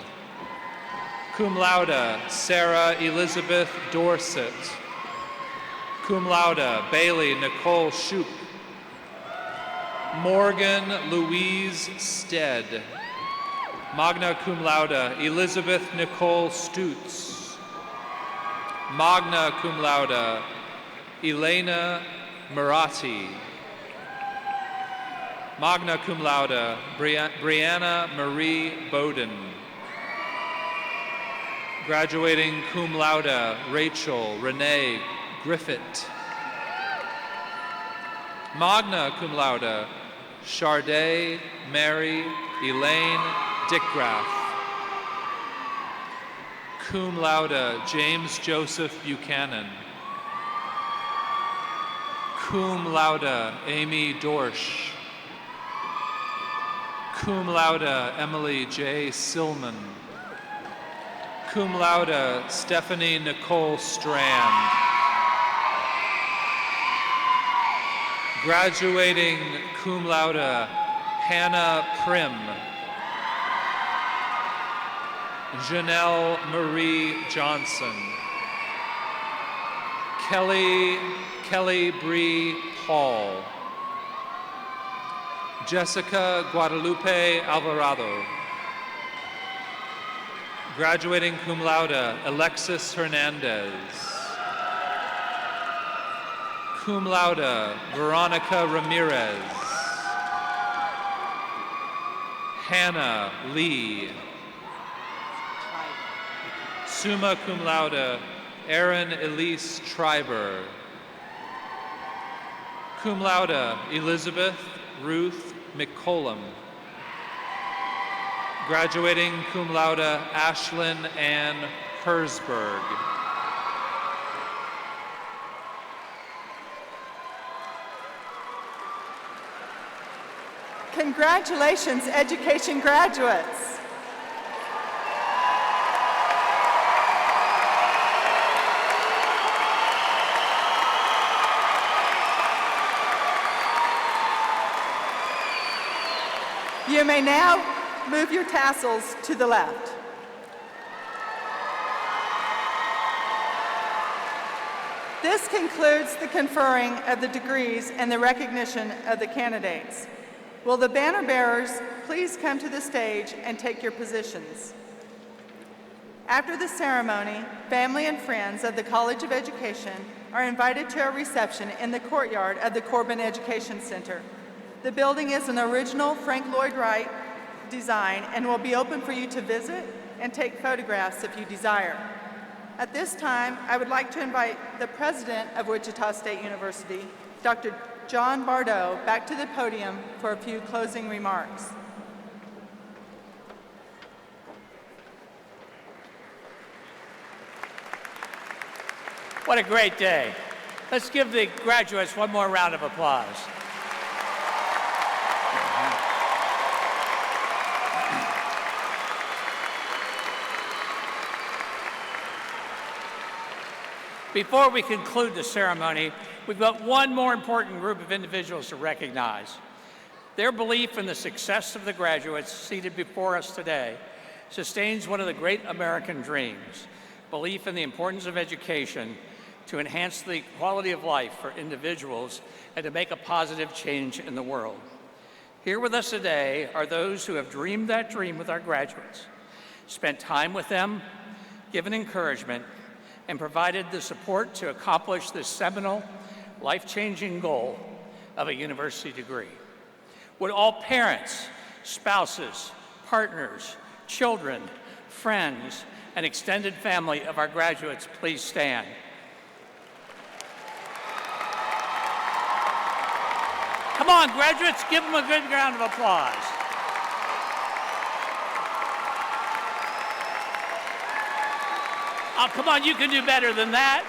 Cum laude, Sarah Elizabeth Dorset. Cum laude, Bailey Nicole Shoup. Morgan Louise Stead. Magna cum laude, Elizabeth Nicole Stutz. Magna cum laude, Elena Maratti. Magna cum laude, Brianna Marie Bowden. Graduating cum laude, Rachel Renee Griffith. Magna cum laude, Charday Mary Elaine Dickgraff. Cum laude, James Joseph Buchanan. Cum laude, Amy Dorsch. Cum laude, Emily J. Silman. Cum laude, Stephanie Nicole Strand. Graduating cum laude, Hannah Prim. Janelle Marie Johnson. Kelly Bree Hall. Jessica Guadalupe Alvarado. Graduating cum laude, Alexis Hernandez. Cum laude, Veronica Ramirez. Hannah Lee. Summa cum laude, Erin Elise Schreiber. Cum laude, Elizabeth Ruth McCollum. Graduating cum laude, Ashlyn Ann Herzberg. Congratulations, education graduates. You may now move your tassels to the left. This concludes the conferring of the degrees and the recognition of the candidates. Will the banner bearers please come to the stage and take your positions? After the ceremony, family and friends of the College of Education are invited to a reception in the courtyard of the Corbin Education Center. The building is an original Frank Lloyd Wright design and will be open for you to visit and take photographs if you desire. At this time, I would like to invite the president of Wichita State University, Dr. John Bardo, back to the podium for a few closing remarks. What a great day. Let's give the graduates one more round of applause. Before we conclude the ceremony, we've got one more important group of individuals to recognize. Their belief in the success of the graduates seated before us today sustains one of the great American dreams, belief in the importance of education to enhance the quality of life for individuals and to make a positive change in the world. Here with us today are those who have dreamed that dream with our graduates, spent time with them, given encouragement, and provided the support to accomplish this seminal, life-changing goal of a university degree. Would all parents, spouses, partners, children, friends, and extended family of our graduates please stand? Come on, graduates, give them a good round of applause. Oh, come on, you can do better than that.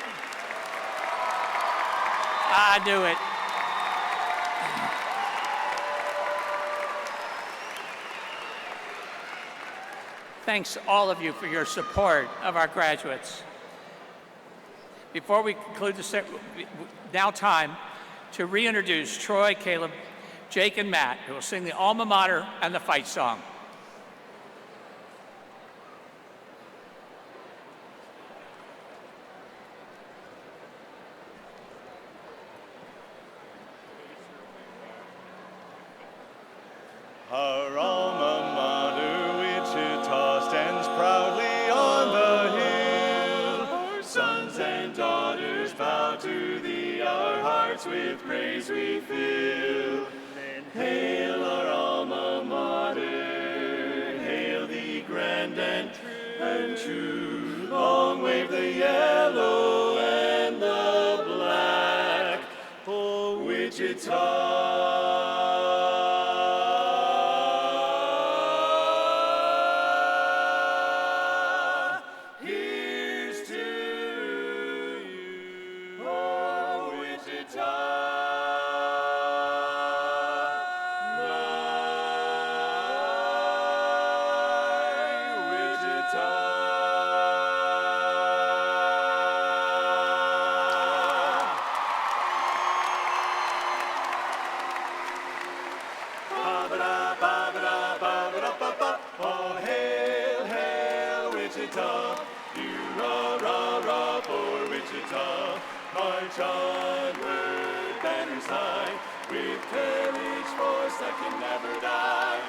I knew it. Thanks all of you for your support of our graduates. Before we conclude the ceremony, now time to reintroduce Troy, Caleb, Jake, and Matt, who will sing the alma mater and the fight song. Our alma mater, Wichita, stands proudly on the hill. Our sons and daughters bow to thee, our hearts with praise we fill. Hail our alma mater, hail thee grand and true. Long wave the yellow and the black, oh Wichita. March onward, banners high, with courage, force that can never die.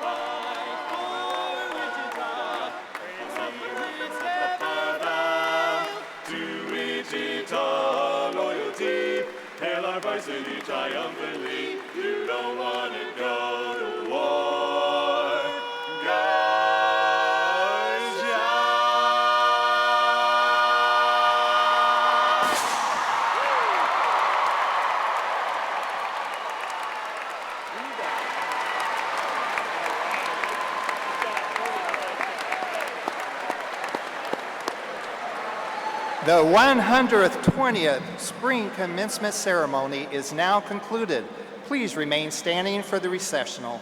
Fight for Wichita, to Wichita, loyalty, hail our varsity triumphantly. You don't want to go to war, guys. The 120th Spring Commencement Ceremony is now concluded. Please remain standing for the recessional.